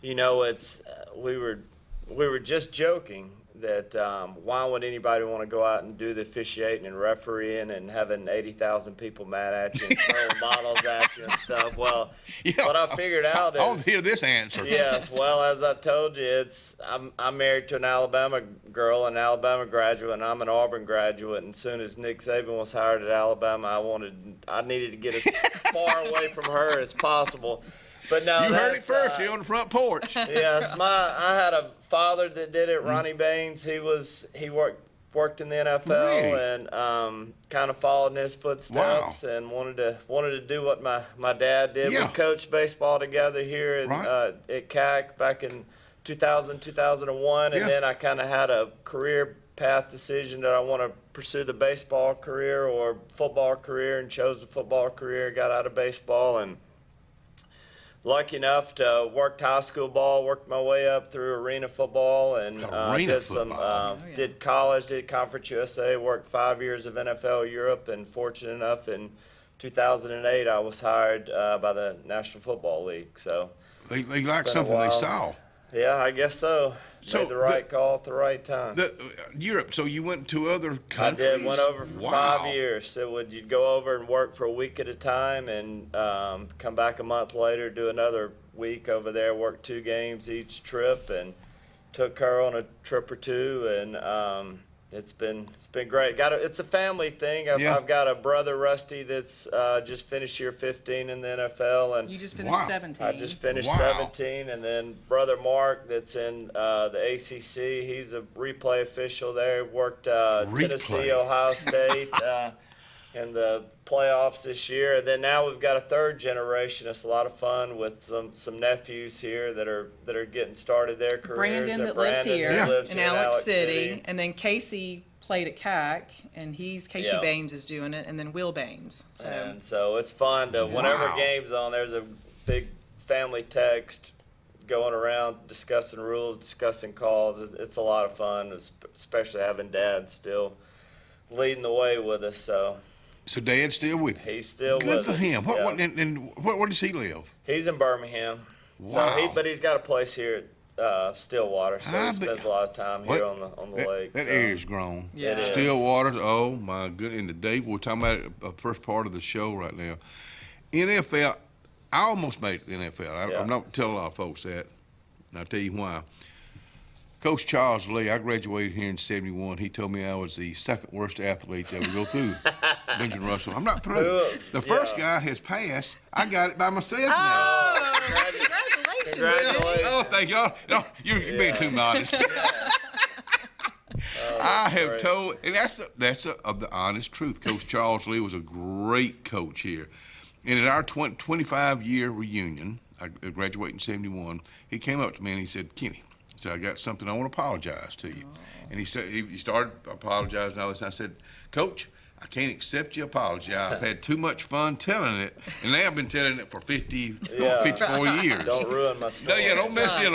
You know, it's we were just joking that why would anybody want to go out and do the officiating and refereeing and having 80,000 people mad at you and throwing bottles at you and stuff. Well, yeah, what I figured out is I want to hear this answer. Yes, well, as I told you, I'm married to an Alabama girl, an Alabama graduate, and I'm an Auburn graduate. And as soon as Nick Saban was hired at Alabama, I needed to get as far away from her as possible. But no, you heard it first here on the front porch. Yes, I had a father that did it, Ronnie Baines. He worked in the NFL really? And kind of followed in his footsteps. Wow. And wanted to do what my dad did. Yeah. We coached baseball together here at CAC back in 2000, 2001, and then I kind of had a career path decision that I want to pursue the baseball career or football career, and chose the football career. Got out of baseball and lucky enough to work high school ball, worked my way up through arena football, and did college, did Conference USA, worked 5 years of NFL Europe, and fortunate enough in 2008 I was hired by the National Football League. So they liked something they saw. Yeah, I guess so. Made the right call at the right time. Europe, so you went to other countries? I did, went over for 5 years. You'd go over and work for a week at a time and come back a month later, do another week over there, work 2 games each trip, and took her on a trip or two, and it's been great. It's a family thing. I've got a brother, Rusty, that's just finished year 15 in the NFL, and you just finished 17. I just finished 17, and then brother Mark, that's in the ACC. He's a replay official there. Worked Tennessee, Ohio State in the playoffs this year, and then now we've got a third generation. It's a lot of fun with some nephews here that are getting started their careers. Brandon that lives here in Alex City, and then Casey played at CAC, and Casey Baines is doing it, and then Will Baines. So it's fun to whenever game's on, there's a big family text going around discussing rules, discussing calls. It's a lot of fun, especially having Dad still leading the way with us. So Dad's still with you? He's still Good with us. for him. Yeah. Where does he live? He's in Birmingham. Wow. But he's got a place here at Stillwater, so he spends a lot of time here on the lake. That area's grown. Yeah. It is. Stillwater, oh my goodness. In the day, we're talking about the first part of the show right now. NFL, I almost made it to the NFL. I'm not telling a lot of folks that, and I'll tell you why. Coach Charles Lee, I graduated here in '71. He told me I was the second worst athlete to ever go through Benjamin Russell. I'm not through. The first guy has passed. I got it by myself now. Congratulations. Oh, thank you. No, you're being too modest. I have told, and that's the honest truth. Coach Charles Lee was a great coach here. And at our 25-year reunion, I graduated in '71, he came up to me and he said, Kenny, I got something I want to apologize to you. And he started apologizing and all this. And I said, Coach, I can't accept your apology. I've had too much fun telling it, and now I've been telling it for 54 years. Don't ruin my story. Don't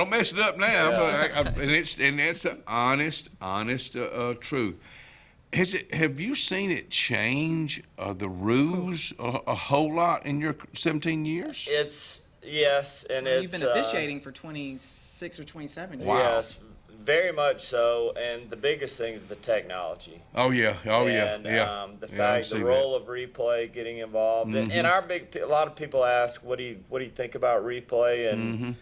mess it up now. But and that's the honest truth. Have you seen it change the rules a whole lot in your 17 years? Yes, and you've been officiating for 26 or 27 years. Wow. Yes, very much so. And the biggest thing is the technology. Oh yeah. The fact, the role of replay getting involved, and a lot of people ask, what do you think about replay?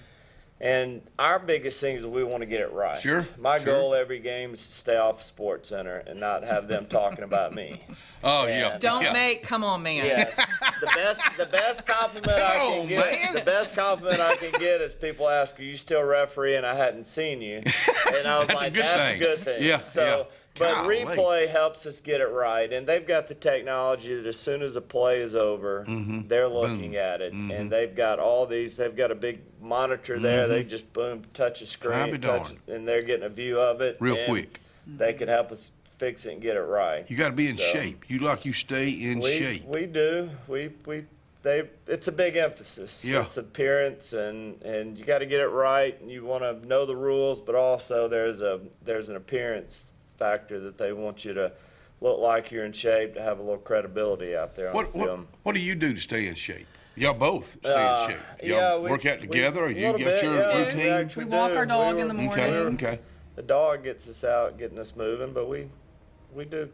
And our biggest thing is we want to get it right. Sure. My goal every game is to stay off Sports Center and not have them talking about me. Oh Come on, man. Yes. The best compliment I can get is people ask, "Are you still referee?" And I hadn't seen you. And I was like, "That's a good thing." Yeah. But replay helps us get it right, and they've got the technology that as soon as a play is over, they're looking at it, and they've got They've got a big monitor there. They just touch a screen, and they're getting a view of it real quick. They can help us fix it and get it right. You got to be in shape. You stay in shape. We do. It's a big emphasis. Yeah. It's appearance, and you got to get it right, and you want to know the rules, but also there's an appearance factor that they want you to look like you're in shape, to have a little credibility out there on the film. What do you do to stay in shape? Y'all both stay in shape. Y'all work out together, or you got your routine? We walk our dog in the morning. Okay. The dog gets us out, getting us moving, but we do a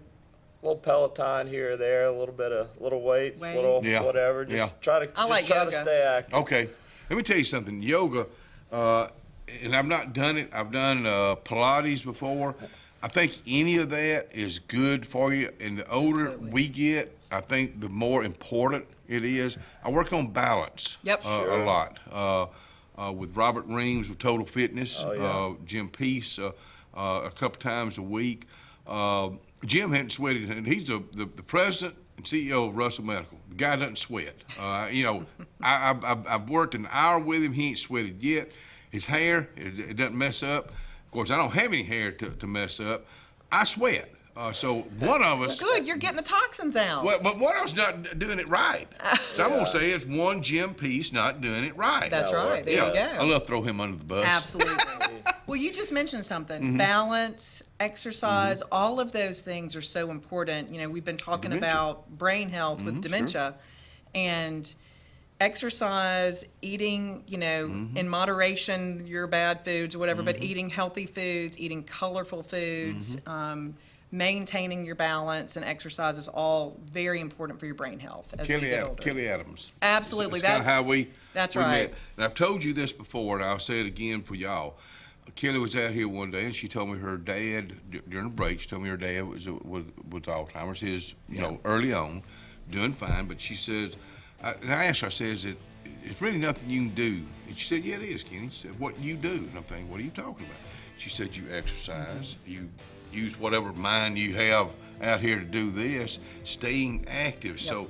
little Peloton here or there, a little weights, whatever. Just try to stay active. Okay. Let me tell you something. Yoga, and I've not done it. I've done Pilates before. I think any of that is good for you. And the older we get, I think the more important it is. I work on balance a lot. With Robert Reams with Total Fitness, Jim Peace a couple times a week. Jim hadn't sweated, and he's the president and CEO of Russell Medical. The guy doesn't sweat. I've worked an hour with him. He ain't sweated yet. His hair, it doesn't mess up. Of course, I don't have any hair to mess up. I sweat. So one of us. Good, you're getting the toxins out. Well, but one of us not doing it right. So I'm gonna say it's one Jim Peace not doing it right. That's right. There you go. I love to throw him under the bus. Absolutely. Well, you just mentioned something. Balance, exercise, all of those things are so important. We've been talking about brain health with dementia, and exercise, eating, in moderation, your bad foods or whatever, but eating healthy foods, eating colorful foods, maintaining your balance and exercise is all very important for your brain health as we get older. Kelly Adams. Absolutely. That's kind of how we right. met. And I've told you this before, and I'll say it again for y'all. Kelly was out here one day, and she told me her dad, during a break, she told me her dad was Alzheimer's, his, early on, doing fine, but she said, and I asked her, I said, it's really nothing you can do. And she said, yeah, it is, Kenny. She said, what do you do? And I'm thinking, what are you talking about? She said, you exercise, you use whatever mind you have out here to do this, staying active. Yep. So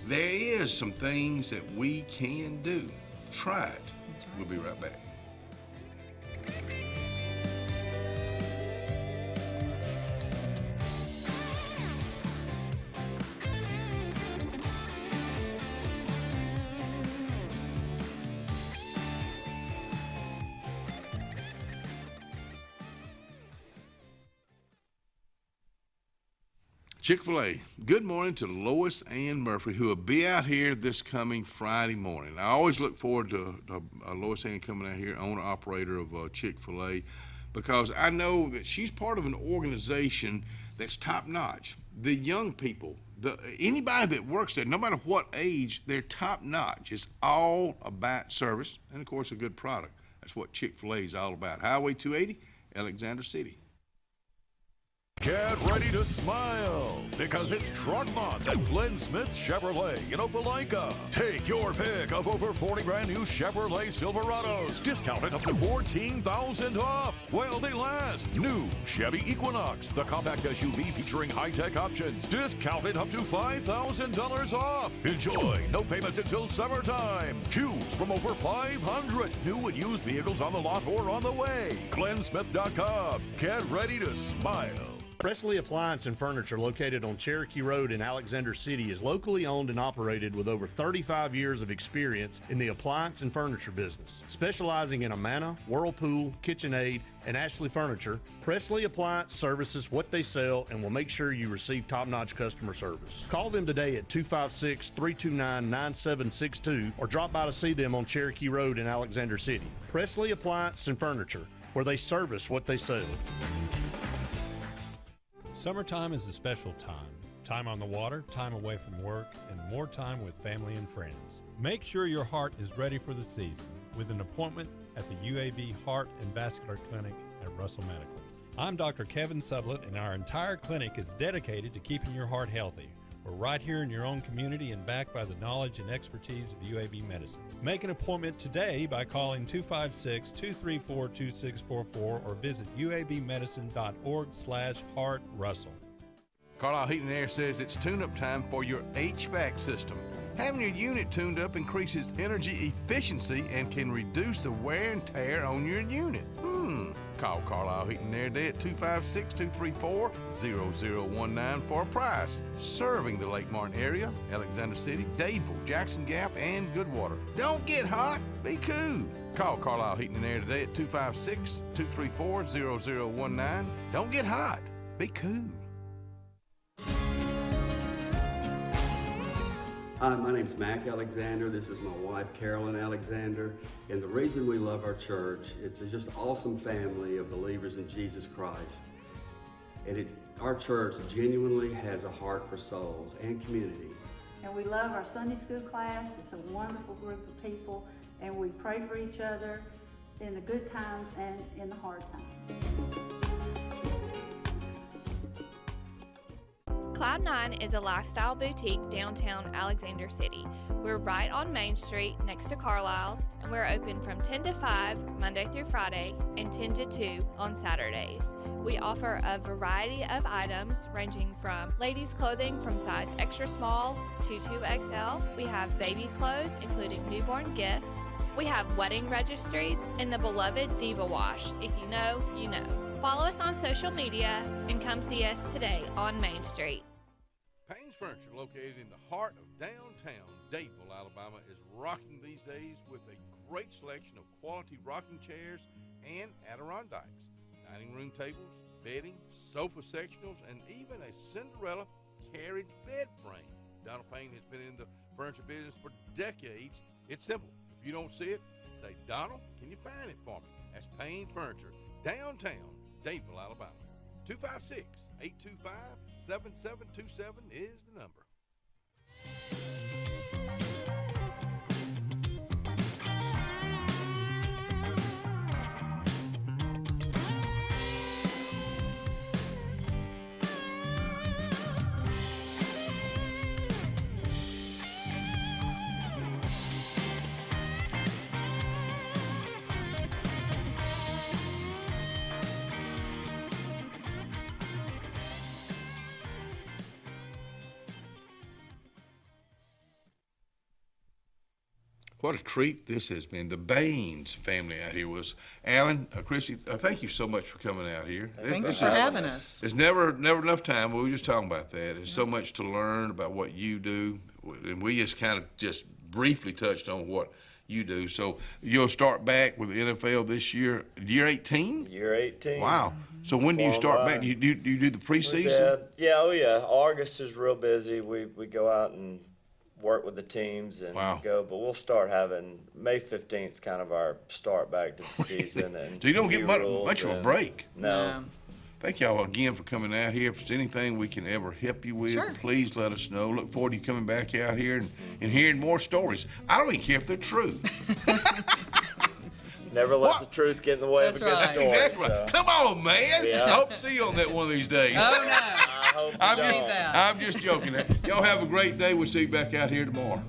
there is some things that we can do. Try it. Right. We'll be right back. Chick-fil-A, good morning to Lois Ann Murphy, who will be out here this coming Friday morning. I always look forward to Lois Ann coming out here, owner-operator of Chick-fil-A, because I know that she's part of an organization that's top-notch. The young people, anybody that works there, no matter what age, they're top-notch. It's all about service and, of course, a good product. That's what Chick-fil-A is all about. Highway 280, Alexander City. Get ready to smile, because it's Truck Month at Glenn Smith Chevrolet in Opelika. Take your pick of over 40 brand new Chevrolet Silverados, discounted up to $14,000 off while they last. New Chevy Equinox, the compact SUV featuring high-tech options, discounted up to $5,000 off. Enjoy no payments until summertime. Choose from over 500 new and used vehicles on the lot or on the way. GlennSmith.com. Get ready to smile. Presley Appliance and Furniture, located on Cherokee Road in Alexander City, is locally owned and operated with over 35 years of experience in the appliance and furniture business. Specializing in Amana, Whirlpool, KitchenAid, and Ashley Furniture, Presley Appliance services what they sell and will make sure you receive top-notch customer service. Call them today at 256-329-9762 or drop by to see them on Cherokee Road in Alexander City. Presley Appliance and Furniture, where they service what they sell. Summertime is a special time. Time on the water, time away from work, and more time with family and friends. Make sure your heart is ready for the season with an appointment at the UAB Heart and Vascular Clinic at Russell Medical. I'm Dr. Kevin Sublett, and our entire clinic is dedicated to keeping your heart healthy. We're right here in your own community and backed by the knowledge and expertise of UAB Medicine. Make an appointment today by calling 256-234-2644 or visit uabmedicine.org/heartrussell. Carlisle Heating and Air says it's tune-up time for your HVAC system. Having your unit tuned up increases energy efficiency and can reduce the wear and tear on your unit. Call Carlisle Heating and Air today at 256-234-0019 for a price. Serving the Lake Martin area, Alexander City, Dadeville, Jackson Gap, and Goodwater. Don't get hot, be cool. Call Carlisle Heating and Air today at 256-234-0019. Don't get hot, be cool. Hi, my name's Mac Alexander. This is my wife, Carolyn Alexander. And the reason we love our church, it's just an awesome family of believers in Jesus Christ. And our church genuinely has a heart for souls and community. And we love our Sunday school class. It's a wonderful group of people. And we pray for each other in the good times and in the hard times. Cloud9 is a lifestyle boutique downtown Alexander City. We're right on Main Street next to Carlisle's, and we're open from 10 to 5 Monday through Friday and 10 to 2 on Saturdays. We offer a variety of items ranging from ladies' clothing from size extra small to 2XL. We have baby clothes including newborn gifts. We have wedding registries and the beloved Diva Wash. If you know, you know. Follow us on social media and come see us today on Main Street. Payne's Furniture, located in the heart of downtown Dadeville, Alabama, is rocking these days with a great selection of quality rocking chairs and Adirondacks, dining room tables, bedding, sofa sectionals, and even a Cinderella carriage bed frame. Donald Payne has been in the furniture business for decades. It's simple. If you don't see it, say, Donald, can you find it for me? That's Payne Furniture, downtown Dadeville, Alabama. 256-825-7727 is the number. What a treat this has been. The Baines family out here was Alan, Christy. Thank you so much for coming out here. Thank you for having us. There's never enough time. We were just talking about that. There's so much to learn about what you do, and we just kind of briefly touched on what you do. So you'll start back with the NFL this year, year 18? Year 18. Wow. So when do you start back? Do you do the preseason? Yeah. August is real busy. We go out and work with the teams and go, but we'll start having May 15th is kind of our start back to the season. And so you don't get much of a break. No. Thank y'all again for coming out here. If there's anything we can ever help you with, please let us know. Look forward to you coming back out here and hearing more stories. I don't even care if they're true. Never let the truth get in the way of a good story. Exactly right. Come on, man. Yeah. I hope to see you on that one of these days. Oh, no. I'm just joking. Y'all have a great day. We'll see you back out here tomorrow.